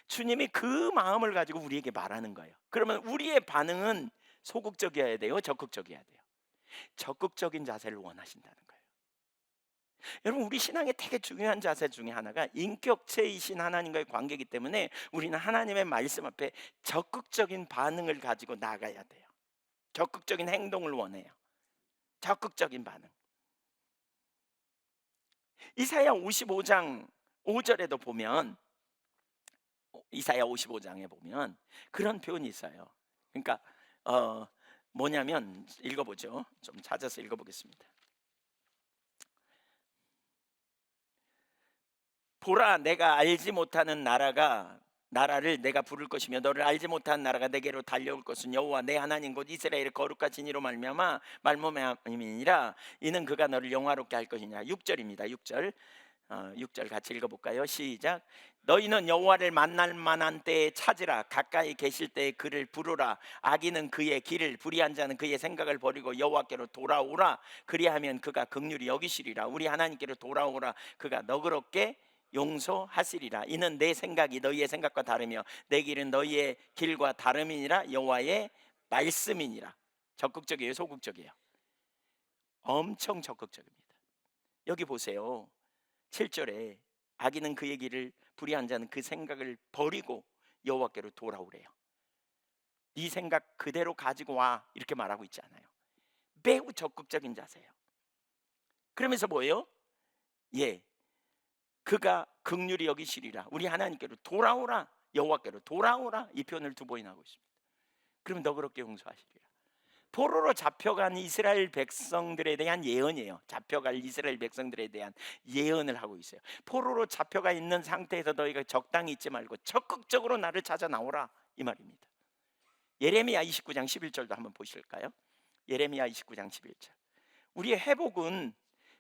주님이 그 마음을 가지고 우리에게 말하는 거예요. 그러면 우리의 반응은 소극적이어야 돼요, 적극적이어야 돼요? 적극적인 자세를 원하신다는 거예요. 여러분, 우리 신앙의 되게 중요한 자세 중에 하나가 인격체이신 하나님과의 관계이기 때문에 우리는 하나님의 말씀 앞에 적극적인 반응을 가지고 나가야 돼요. 적극적인 행동을 원해요. 적극적인 반응. 이사야 55장 5절에도 보면, 이사야 55장에 보면 그런 표현이 있어요. 그러니까 뭐냐면, 읽어보죠. 좀 찾아서 읽어보겠습니다. 보라, 내가 알지 못하는 나라를 내가 부를 것이며 너를 알지 못하는 나라가 내게로 달려올 것은 여호와 내 하나님 곧 이스라엘의 거룩하신 이로 말미암아 이는 그가 너를 영화롭게 할 것이냐. 6절입니다. 6절. 6절 같이 읽어볼까요? 시작. 너희는 여호와를 만날 만한 때에 찾으라. 가까이 계실 때에 그를 부르라. 악인은 그의 길을, 불의한 자는 그의 생각을 버리고 여호와께로 돌아오라. 그리하면 그가 긍휼히 여기시리라. 우리 하나님께로 돌아오라. 그가 너그럽게 용서하시리라. 이는 내 생각이 너희의 생각과 다르며 내 길은 너희의 길과 다름이니라. 여호와의 말씀이니라. 적극적이에요, 소극적이에요? 엄청 적극적입니다. 여기 보세요. 7절에 악인은 그의 길을, 불의한 자는 그 생각을 버리고 여호와께로 돌아오래요. 네 생각 그대로 가지고 와, 이렇게 말하고 있지 않아요? 매우 적극적인 자세예요. 그러면서 뭐예요? 그가 긍휼히 여기시리라. 우리 하나님께로 돌아오라, 여호와께로 돌아오라. 이 표현을 2번이나 하고 있습니다. 그러면 너그럽게 용서하시리라. 포로로 잡혀간 이스라엘 백성들에 대한 예언이에요. 잡혀갈 이스라엘 백성들에 대한 예언을 하고 있어요. 포로로 잡혀가 있는 상태에서 너희가 적당히 있지 말고 적극적으로 나를 찾아 나오라, 이 말입니다. 예레미야 29장 11절도 한번 보실까요? 예레미야 29장 11절. 우리의 회복은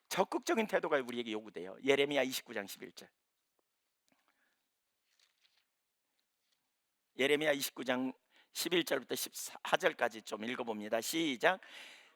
적극적인 태도가 우리에게 요구돼요. 예레미야 29장 11절. 예레미야 29장 11절부터 14절까지 좀 읽어봅니다. 시작.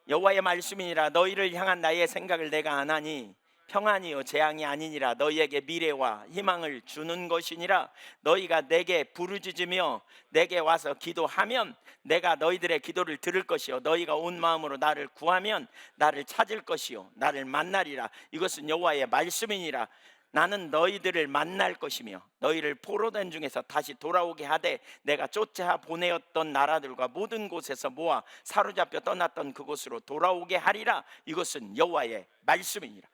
여호와의 말씀이니라. 너희를 향한 나의 생각을 내가 아나니 평안이요 재앙이 아니니라. 너희에게 미래와 희망을 주는 것이니라. 너희가 내게 부르짖으며 내게 와서 기도하면 내가 너희들의 기도를 들을 것이요 너희가 온 마음으로 나를 구하면 나를 찾을 것이요 나를 만나리라. 이것은 여호와의 말씀이니라. 나는 너희들을 만날 것이며 너희를 포로된 중에서 다시 돌아오게 하되 내가 쫓아 보내었던 나라들과 모든 곳에서 모아 사로잡혀 떠났던 그곳으로 돌아오게 하리라. 이것은 여호와의 말씀이니라.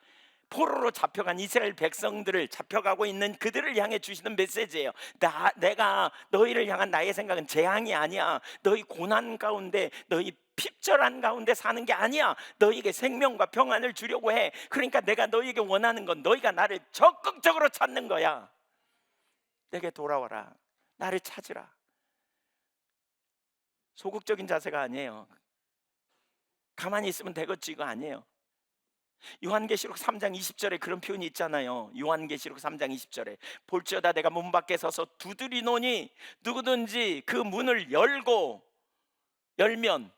포로로 잡혀간 이스라엘 백성들을, 잡혀가고 있는 그들을 향해 주시는 메시지예요. 내가 너희를 향한 나의 생각은 재앙이 아니야. 너희 고난 가운데, 너희 핍절한 가운데 사는 게 아니야. 너희에게 생명과 평안을 주려고 해. 그러니까 내가 너희에게 원하는 건 너희가 나를 적극적으로 찾는 거야. 내게 돌아와라. 나를 찾으라. 소극적인 자세가 아니에요. 가만히 있으면 되겠지 이거 아니에요. 요한계시록 3장 20절에 그런 표현이 있잖아요. 요한계시록 3장 20절에 볼지어다 내가 문 밖에 서서 두드리노니 누구든지 그 문을 열면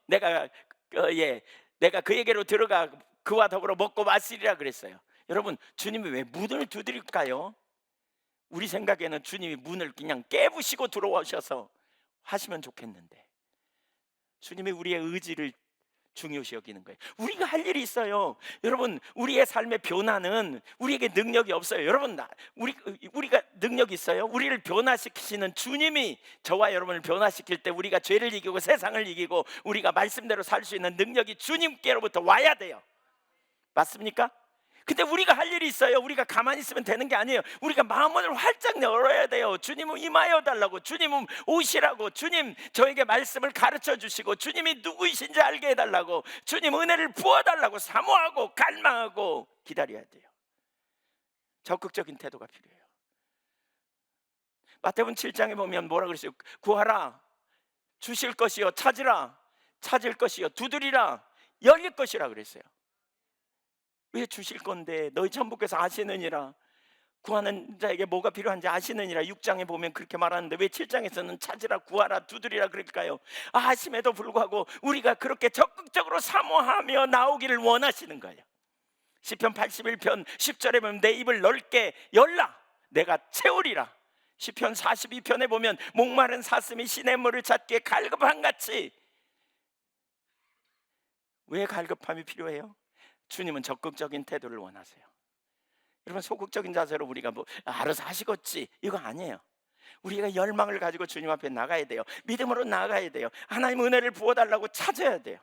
내가 그에게로 들어가 그와 더불어 먹고 마시리라 그랬어요. 여러분, 주님이 왜 문을 두드릴까요? 우리 생각에는 주님이 문을 그냥 깨부시고 들어오셔서 하시면 좋겠는데, 주님이 우리의 의지를 중요시 여기는 거예요. 우리가 할 일이 있어요. 여러분, 우리의 삶의 변화는 우리에게 능력이 없어요. 여러분, 우리가 능력이 있어요. 우리를 변화시키시는 주님이 저와 여러분을 변화시킬 때 우리가 죄를 이기고 세상을 이기고 우리가 말씀대로 살 수 있는 능력이 주님께로부터 와야 돼요. 맞습니까? 근데 우리가 할 일이 있어요. 우리가 가만히 있으면 되는 게 아니에요. 우리가 마음을 활짝 열어야 돼요. 주님은 임하여 달라고, 주님은 오시라고, 주님 저에게 말씀을 가르쳐 주시고, 주님이 누구이신지 알게 해달라고, 주님 은혜를 부어달라고 사모하고 갈망하고 기다려야 돼요. 적극적인 태도가 필요해요. 마태복음 7장에 보면 뭐라 그랬어요? 구하라, 주실 것이요, 찾으라, 찾을 것이요, 두드리라, 열릴 것이라 그랬어요. 왜 주실 건데 너희 천부께서 아시느니라, 구하는 자에게 뭐가 필요한지 아시느니라 6장에 보면 그렇게 말하는데 왜 7장에서는 찾으라, 구하라, 두드리라 그럴까요? 아심에도 불구하고 우리가 그렇게 적극적으로 사모하며 나오기를 원하시는 거예요. 시편 81편 10절에 보면 내 입을 넓게 열라 내가 채우리라. 시편 42편에 보면 목마른 사슴이 시냇물을 찾기에 갈급한같이. 왜 갈급함이 필요해요? 주님은 적극적인 태도를 원하세요. 여러분, 소극적인 자세로 우리가 알아서 하시겠지 이거 아니에요. 우리가 열망을 가지고 주님 앞에 나가야 돼요. 믿음으로 나가야 돼요. 하나님 은혜를 부어달라고 찾아야 돼요.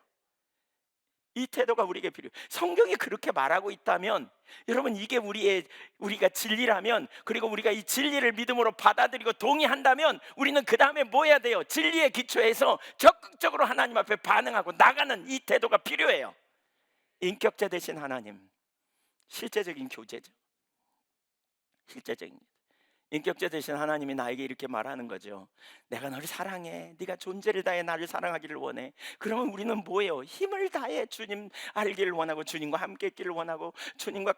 이 태도가 우리에게 필요해요. 성경이 그렇게 말하고 있다면, 여러분, 이게 우리가 진리라면, 그리고 우리가 이 진리를 믿음으로 받아들이고 동의한다면 우리는 그 다음에 뭐 해야 돼요? 진리의 기초에서 적극적으로 하나님 앞에 반응하고 나가는 이 태도가 필요해요. 인격자 되신 하나님, 실제적인 교제죠. 실제적인 인격자 되신 하나님이 나에게 이렇게 말하는 거죠. 내가 너를 사랑해. 네가 존재를 다해 나를 사랑하기를 원해. 그러면 우리는 뭐예요? 힘을 다해 주님 알기를 원하고, 주님과 함께 있기를 원하고, 주님과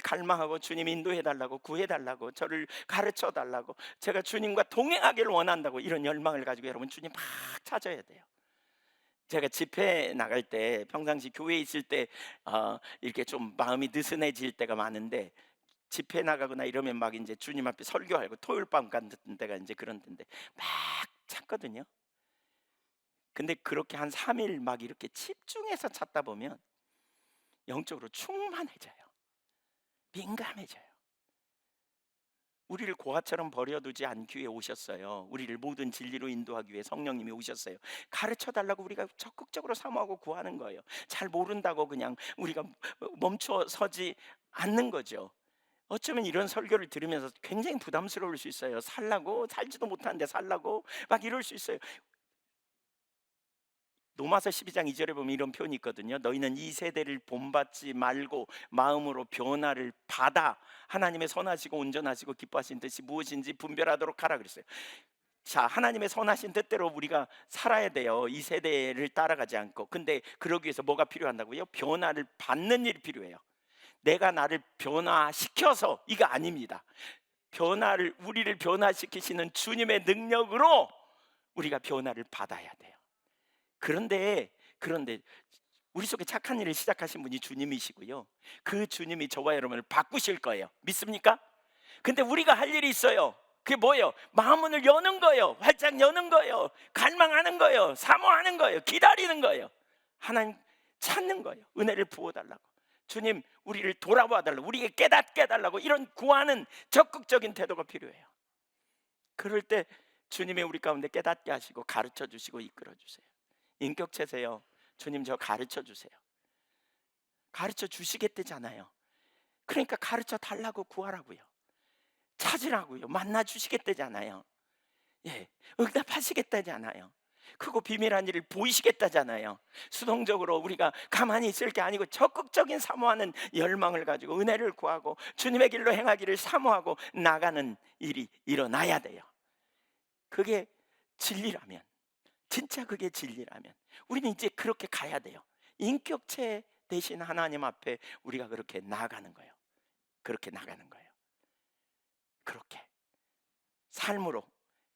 갈망하고, 주님 인도해달라고, 구해달라고, 저를 가르쳐달라고, 제가 주님과 동행하기를 원한다고, 이런 열망을 가지고 여러분 주님 막 찾아야 돼요. 제가 집회 나갈 때, 평상시 교회에 있을 때 이렇게 좀 마음이 느슨해질 때가 많은데, 집회 나가거나 이러면 막 이제 주님 앞에 설교하고 토요일 밤 같은 데가 이제 그런 데인데 막 찾거든요. 근데 그렇게 한 3일 막 이렇게 집중해서 찾다 보면 영적으로 충만해져요. 민감해져요. 우리를 고아처럼 버려두지 않기 위해 오셨어요. 우리를 모든 진리로 인도하기 위해 성령님이 오셨어요. 가르쳐달라고 우리가 적극적으로 사모하고 구하는 거예요. 잘 모른다고 그냥 우리가 멈춰 서지 않는 거죠. 어쩌면 이런 설교를 들으면서 굉장히 부담스러울 수 있어요. 살지도 못하는데 살라고 막 이럴 수 있어요. 로마서 12장 2절에 보면 이런 표현이 있거든요. 너희는 이 세대를 본받지 말고 마음으로 변화를 받아 하나님의 선하시고 온전하시고 기뻐하신 뜻이 무엇인지 분별하도록 하라 그랬어요. 자, 하나님의 선하신 뜻대로 우리가 살아야 돼요. 이 세대를 따라가지 않고. 근데 그러기 위해서 뭐가 필요한다고요? 변화를 받는 일이 필요해요. 내가 나를 변화시켜서 이거 아닙니다. 우리를 변화시키시는 주님의 능력으로 우리가 변화를 받아야 돼요. 그런데 우리 속에 착한 일을 시작하신 분이 주님이시고요, 그 주님이 저와 여러분을 바꾸실 거예요. 믿습니까? 근데 우리가 할 일이 있어요. 그게 뭐예요? 마음문을 여는 거예요. 활짝 여는 거예요. 갈망하는 거예요. 사모하는 거예요. 기다리는 거예요. 하나님 찾는 거예요. 은혜를 부어달라고, 주님 우리를 돌아봐 달라고, 우리에게 깨닫게 해달라고, 이런 구하는 적극적인 태도가 필요해요. 그럴 때 주님이 우리 가운데 깨닫게 하시고 가르쳐 주시고 이끌어 주세요. 인격체세요. 주님 저 가르쳐 주세요. 가르쳐 주시겠다잖아요. 그러니까 가르쳐 달라고 구하라고요. 찾으라고요. 만나 주시겠다잖아요. 예, 응답하시겠다잖아요. 크고 비밀한 일을 보이시겠다잖아요. 수동적으로 우리가 가만히 있을 게 아니고 적극적인 사모하는 열망을 가지고 은혜를 구하고 주님의 길로 행하기를 사모하고 나가는 일이 일어나야 돼요. 그게 진리라면, 진짜 그게 진리라면 우리는 이제 그렇게 가야 돼요. 인격체 대신 하나님 앞에 우리가 그렇게 나아가는 거예요. 그렇게 나가는 거예요. 그렇게 삶으로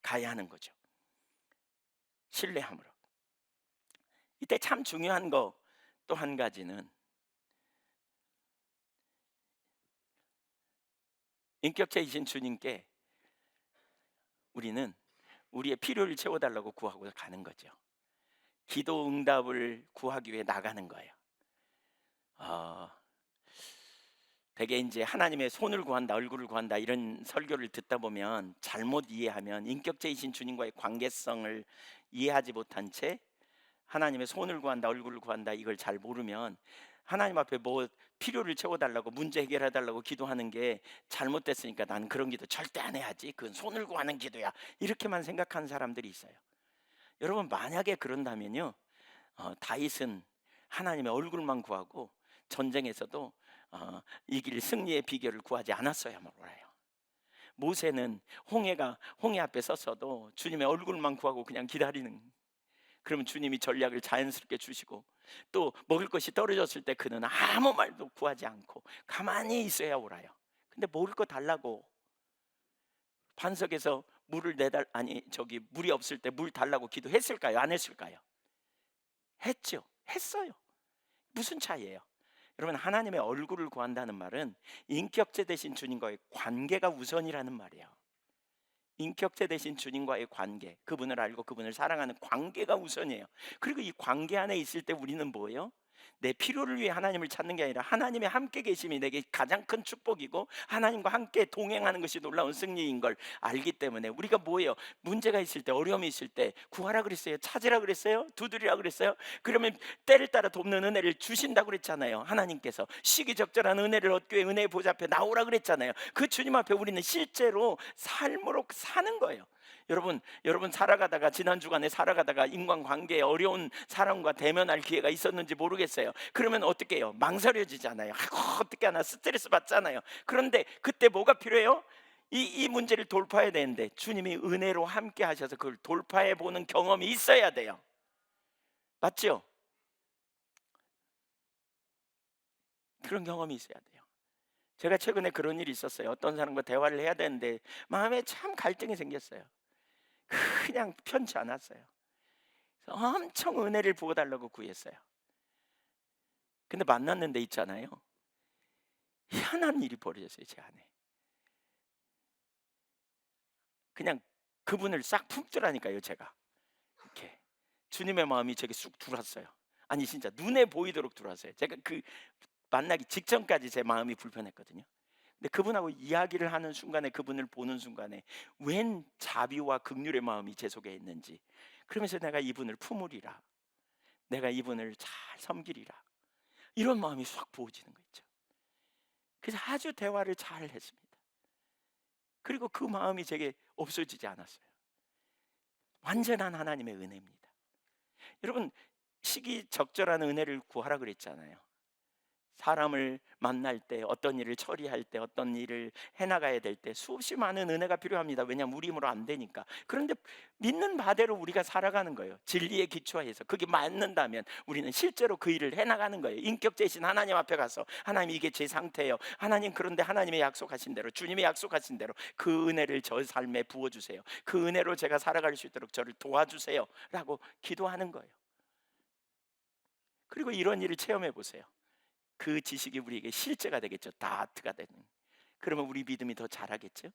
가야 하는 거죠. 신뢰함으로. 이때 참 중요한 거 또 한 가지는, 인격체이신 주님께 우리는 우리의 필요를 채워달라고 구하고 가는 거죠. 기도 응답을 구하기 위해 나가는 거예요. 되게 이제 하나님의 손을 구한다, 얼굴을 구한다 이런 설교를 듣다 보면 잘못 이해하면, 인격체이신 주님과의 관계성을 이해하지 못한 채 하나님의 손을 구한다, 얼굴을 구한다 이걸 잘 모르면 하나님 앞에 뭐 필요를 채워달라고, 문제 해결해달라고 기도하는 게 잘못됐으니까 나는 그런 기도 절대 안 해야지, 그건 손을 구하는 기도야, 이렇게만 생각하는 사람들이 있어요. 여러분, 만약에 그런다면요, 다윗은 하나님의 얼굴만 구하고 전쟁에서도 이길 승리의 비결을 구하지 않았어야 몰라요. 모세는 홍해 앞에 섰어도 주님의 얼굴만 구하고 그냥 기다리는, 그러면 주님이 전략을 자연스럽게 주시고, 또 먹을 것이 떨어졌을 때 그는 아무 말도 구하지 않고 가만히 있어야 오라요. 근데 먹을 거 달라고 반석에서 물이 없을 때 물 달라고 기도했을까요? 안 했을까요? 했죠. 했어요. 무슨 차이예요? 여러분, 하나님의 얼굴을 구한다는 말은 인격체 되신 주님과의 관계가 우선이라는 말이에요. 인격체 되신 주님과의 관계, 그분을 알고 그분을 사랑하는 관계가 우선이에요. 그리고 이 관계 안에 있을 때 우리는 뭐예요? 내 필요를 위해 하나님을 찾는 게 아니라 하나님의 함께 계심이 내게 가장 큰 축복이고, 하나님과 함께 동행하는 것이 놀라운 승리인 걸 알기 때문에 우리가 뭐예요? 문제가 있을 때, 어려움이 있을 때 구하라 그랬어요? 찾으라 그랬어요? 두드리라 그랬어요? 그러면 때를 따라 돕는 은혜를 주신다고 그랬잖아요. 하나님께서 시기적절한 은혜를 얻기 위해 은혜의 보좌 앞에 나오라 그랬잖아요. 그 주님 앞에 우리는 실제로 삶으로 사는 거예요. 여러분 살아가다가, 지난 주간에 살아가다가 인간관계에 어려운 사람과 대면할 기회가 있었는지 모르겠어요. 그러면 어떻게 해요? 망설여지잖아요. 어떻게 하나, 스트레스 받잖아요. 그런데 그때 뭐가 필요해요? 이 문제를 돌파해야 되는데 주님이 은혜로 함께 하셔서 그걸 돌파해 보는 경험이 있어야 돼요. 맞죠? 그런 경험이 있어야 돼요. 제가 최근에 그런 일이 있었어요. 어떤 사람과 대화를 해야 되는데 마음에 참 갈등이 생겼어요. 그냥 편치 않았어요. 그래서 엄청 은혜를 부어달라고 구했어요. 근데 만났는데 있잖아요, 희한한 일이 벌어졌어요. 제 안에 그냥 그분을 싹 품더라니까요. 제가 이렇게 주님의 마음이 제게 쑥 들어왔어요. 아니 진짜 눈에 보이도록 들어왔어요. 제가 그 만나기 직전까지 제 마음이 불편했거든요. 근데 그분하고 이야기를 하는 순간에, 그분을 보는 순간에 웬 자비와 긍휼의 마음이 제 속에 있는지, 그러면서 내가 이분을 품으리라, 내가 이분을 잘 섬기리라, 이런 마음이 싹 부어지는 거 있죠. 그래서 아주 대화를 잘 했습니다. 그리고 그 마음이 제게 없어지지 않았어요. 완전한 하나님의 은혜입니다. 여러분, 시기적절한 은혜를 구하라 그랬잖아요. 사람을 만날 때, 어떤 일을 처리할 때, 어떤 일을 해나가야 될 때 수없이 많은 은혜가 필요합니다. 왜냐하면 우리 힘으로 안 되니까. 그런데 믿는 바대로 우리가 살아가는 거예요. 진리에 기초해서 그게 맞는다면 우리는 실제로 그 일을 해나가는 거예요. 인격제신 하나님 앞에 가서, 하나님 이게 제 상태예요, 하나님 그런데 하나님의 약속하신 대로, 주님의 약속하신 대로 그 은혜를 저 삶에 부어주세요, 그 은혜로 제가 살아갈 수 있도록 저를 도와주세요 라고 기도하는 거예요. 그리고 이런 일을 체험해 보세요. 그 지식이 우리에게 실제가 되겠죠. 다트가 되는. 그러면 우리 믿음이 더 자라겠죠.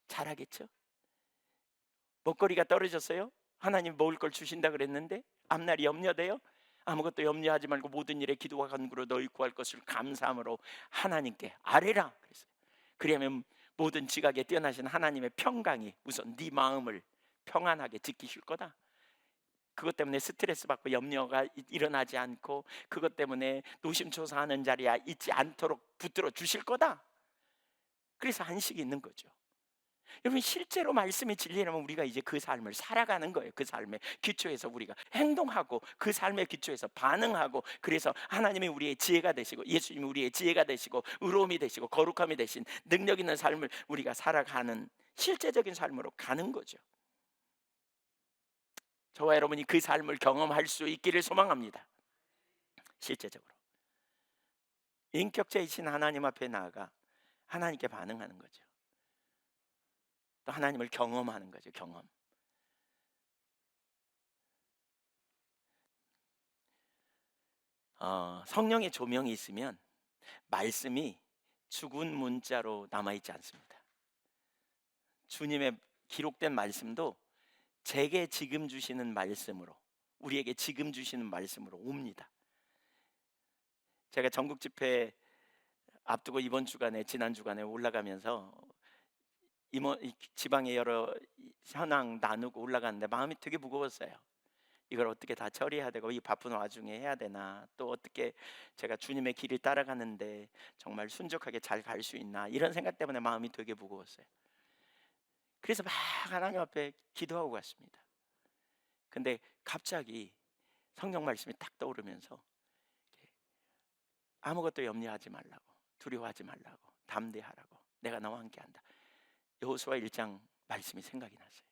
자라겠죠. 먹거리가 떨어졌어요. 하나님 먹을 걸 주신다 그랬는데 앞날이 염려돼요. 아무것도 염려하지 말고 모든 일에 기도와 간구로 너희 구할 것을 감사함으로 하나님께 아뢰라 그랬어요. 그러면 모든 지각에 뛰어나신 하나님의 평강이 우선 네 마음을 평안하게 지키실 거다. 그것 때문에 스트레스 받고 염려가 일어나지 않고, 그것 때문에 노심초사하는 자리에 있지 않도록 붙들어 주실 거다. 그래서 안식이 있는 거죠. 여러분, 실제로 말씀이 진리라면 우리가 이제 그 삶을 살아가는 거예요. 그 삶의 기초에서 우리가 행동하고, 그 삶의 기초에서 반응하고, 그래서 하나님이 우리의 지혜가 되시고, 예수님이 우리의 지혜가 되시고, 의로움이 되시고, 거룩함이 되신 능력 있는 삶을 우리가 살아가는 실제적인 삶으로 가는 거죠. 저와 여러분이 그 삶을 경험할 수 있기를 소망합니다. 실제적으로 인격체이신 하나님 앞에 나아가 하나님께 반응하는 거죠. 또 하나님을 경험하는 거죠. 경험. 성령의 조명이 있으면 말씀이 죽은 문자로 남아있지 않습니다. 주님의 기록된 말씀도 제게 지금 주시는 말씀으로, 우리에게 지금 주시는 말씀으로 옵니다. 제가 전국 집회 앞두고 이번 주간에, 지난 주간에 올라가면서 지방의 여러 현황 나누고 올라갔는데 마음이 되게 무거웠어요. 이걸 어떻게 다 처리해야 되고, 이 바쁜 와중에 해야 되나, 또 어떻게 제가 주님의 길을 따라가는데 정말 순적하게 잘 갈 수 있나, 이런 생각 때문에 마음이 되게 무거웠어요. 그래서 막 하나님 앞에 기도하고 갔습니다. 근데 갑자기 성경 말씀이 딱 떠오르면서 아무것도 염려하지 말라고, 두려워하지 말라고, 담대하라고, 내가 너와 함께한다. 여호수아 1장 말씀이 생각이 났어요.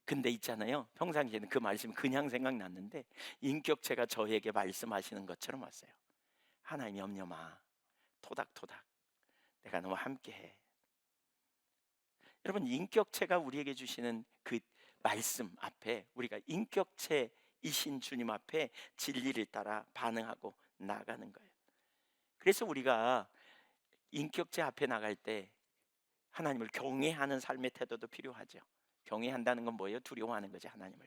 근데 있잖아요, 평상시에는 그 말씀이 그냥 생각났는데 인격체가 저에게 말씀하시는 것처럼 왔어요. 하나님 염려 마, 토닥토닥, 내가 너와 함께해. 여러분, 인격체가 우리에게 주시는 그 말씀 앞에 우리가 인격체이신 주님 앞에 진리를 따라 반응하고 나가는 거예요. 그래서 우리가 인격체 앞에 나갈 때 하나님을 경외하는 삶의 태도도 필요하죠. 경외한다는 건 뭐예요? 두려워하는 거죠. 하나님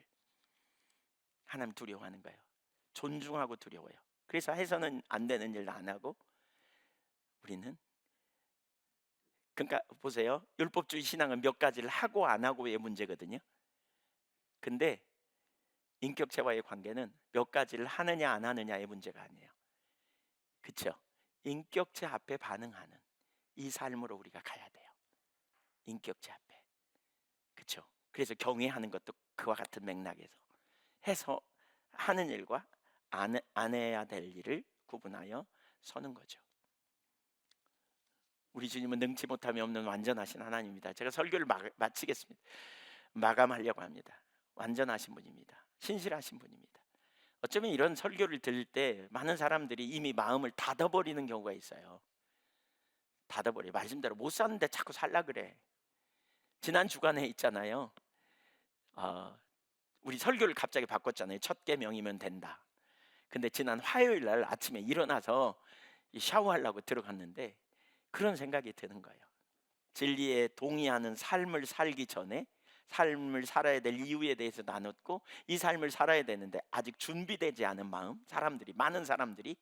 두려워하는 거예요. 존중하고 두려워요. 그래서 해서는 안 되는 일을 안 하고, 우리는, 그러니까 보세요, 율법주의 신앙은 몇 가지를 하고 안 하고의 문제거든요. 근데 인격체와의 관계는 몇 가지를 하느냐 안 하느냐의 문제가 아니에요. 그렇죠? 인격체 앞에 반응하는 이 삶으로 우리가 가야 돼요. 인격체 앞에. 그렇죠? 그래서 경외하는 것도 그와 같은 맥락에서 해서 하는 일과 안 해야 될 일을 구분하여 서는 거죠. 우리 주님은 능치 못함이 없는 완전하신 하나님입니다. 제가 설교를 마치겠습니다. 마감하려고 합니다. 완전하신 분입니다. 신실하신 분입니다. 어쩌면 이런 설교를 들을 때 많은 사람들이 이미 마음을 닫아버리는 경우가 있어요. 닫아버려. 말씀대로 못 사는데 자꾸 살라 그래. 지난 주간에 있잖아요, 우리 설교를 갑자기 바꿨잖아요. 첫 계명이면 된다. 근데 지난 화요일 날 아침에 일어나서 샤워하려고 들어갔는데 그런 생각이 드는 거예요. 진리에 동의하는 삶을 살기 전에 삶을 살아야 될 이유에 대해서 나눴고, 이 삶을 살아야 되는데 아직 준비되지 않은 마음, 많은 사람들이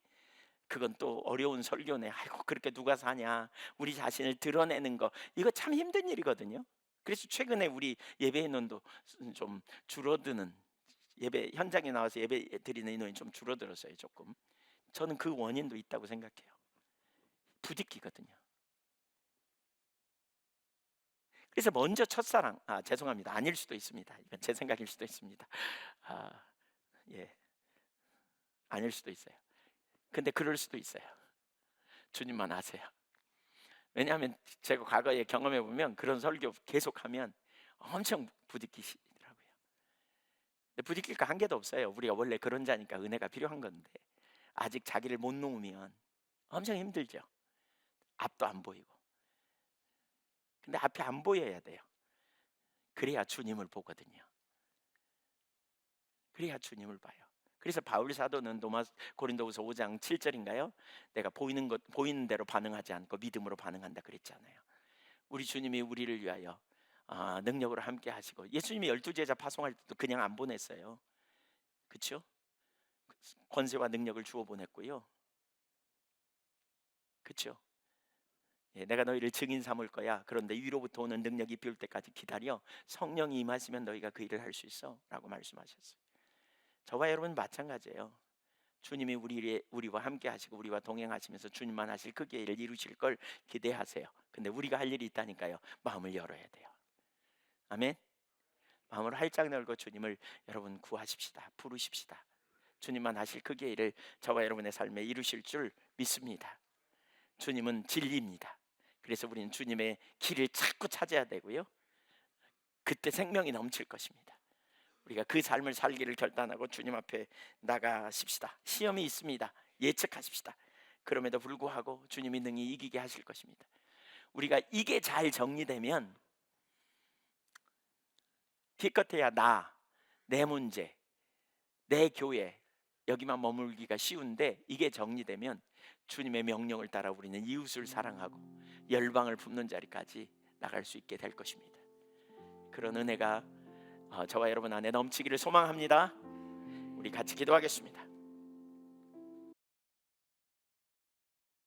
그건 또 어려운 설교네. 아이고, 그렇게 누가 사냐. 우리 자신을 드러내는 거, 이거 참 힘든 일이거든요. 그래서 최근에 우리 예배 인원도 좀 줄어드는, 예배 현장에 나와서 예배 드리는 인원이 좀 줄어들었어요. 조금. 저는 그 원인도 있다고 생각해요. 부딪히거든요. 그래서 먼저 첫사랑, 죄송합니다, 아닐 수도 있습니다. 이건 제 생각일 수도 있습니다. 예, 아닐 수도 있어요. 근데 그럴 수도 있어요. 주님만 아세요. 왜냐하면 제가 과거에 경험해 보면 그런 설교 계속하면 엄청 부딪히시더라고요. 근데 부딪힐 거 한 개도 없어요. 우리가 원래 그런 자니까 은혜가 필요한 건데, 아직 자기를 못 놓으면 엄청 힘들죠. 앞도 안 보이고. 근데 앞이 안 보여야 돼요. 그래야 주님을 보거든요. 그래야 주님을 봐요. 그래서 바울 사도는 고린도후서 5장 7절인가요? 내가 보이는 대로 반응하지 않고 믿음으로 반응한다 그랬잖아요. 우리 주님이 우리를 위하여 능력으로 함께 하시고, 예수님이 12제자 파송할 때도 그냥 안 보냈어요. 그렇죠? 권세와 능력을 주어 보냈고요. 그렇죠? 예, 내가 너희를 증인 삼을 거야. 그런데 위로부터 오는 능력이 비올 때까지 기다려. 성령이 임하시면 너희가 그 일을 할 수 있어 라고 말씀하셨어요. 저와 여러분 마찬가지예요. 주님이 우리와 함께 하시고 우리와 동행하시면서 주님만 하실 그 일을 이루실 걸 기대하세요. 근데 우리가 할 일이 있다니까요. 마음을 열어야 돼요. 아멘. 마음을 활짝 열고 주님을 여러분 구하십시다. 부르십시다. 주님만 하실 그 일을 저와 여러분의 삶에 이루실 줄 믿습니다. 주님은 진리입니다. 그래서 우리는 주님의 길을 자꾸 찾아야 되고요. 그때 생명이 넘칠 것입니다. 우리가 그 삶을 살기를 결단하고 주님 앞에 나가십시다. 시험이 있습니다. 예측하십시다. 그럼에도 불구하고 주님이 능히 이기게 하실 것입니다. 우리가 이게 잘 정리되면 기껏해야 내 문제, 내 교회 여기만 머물기가 쉬운데, 이게 정리되면 주님의 명령을 따라 우리는 이웃을 사랑하고 열방을 품는 자리까지 나갈 수 있게 될 것입니다. 그런 은혜가 저와 여러분 안에 넘치기를 소망합니다. 우리 같이 기도하겠습니다.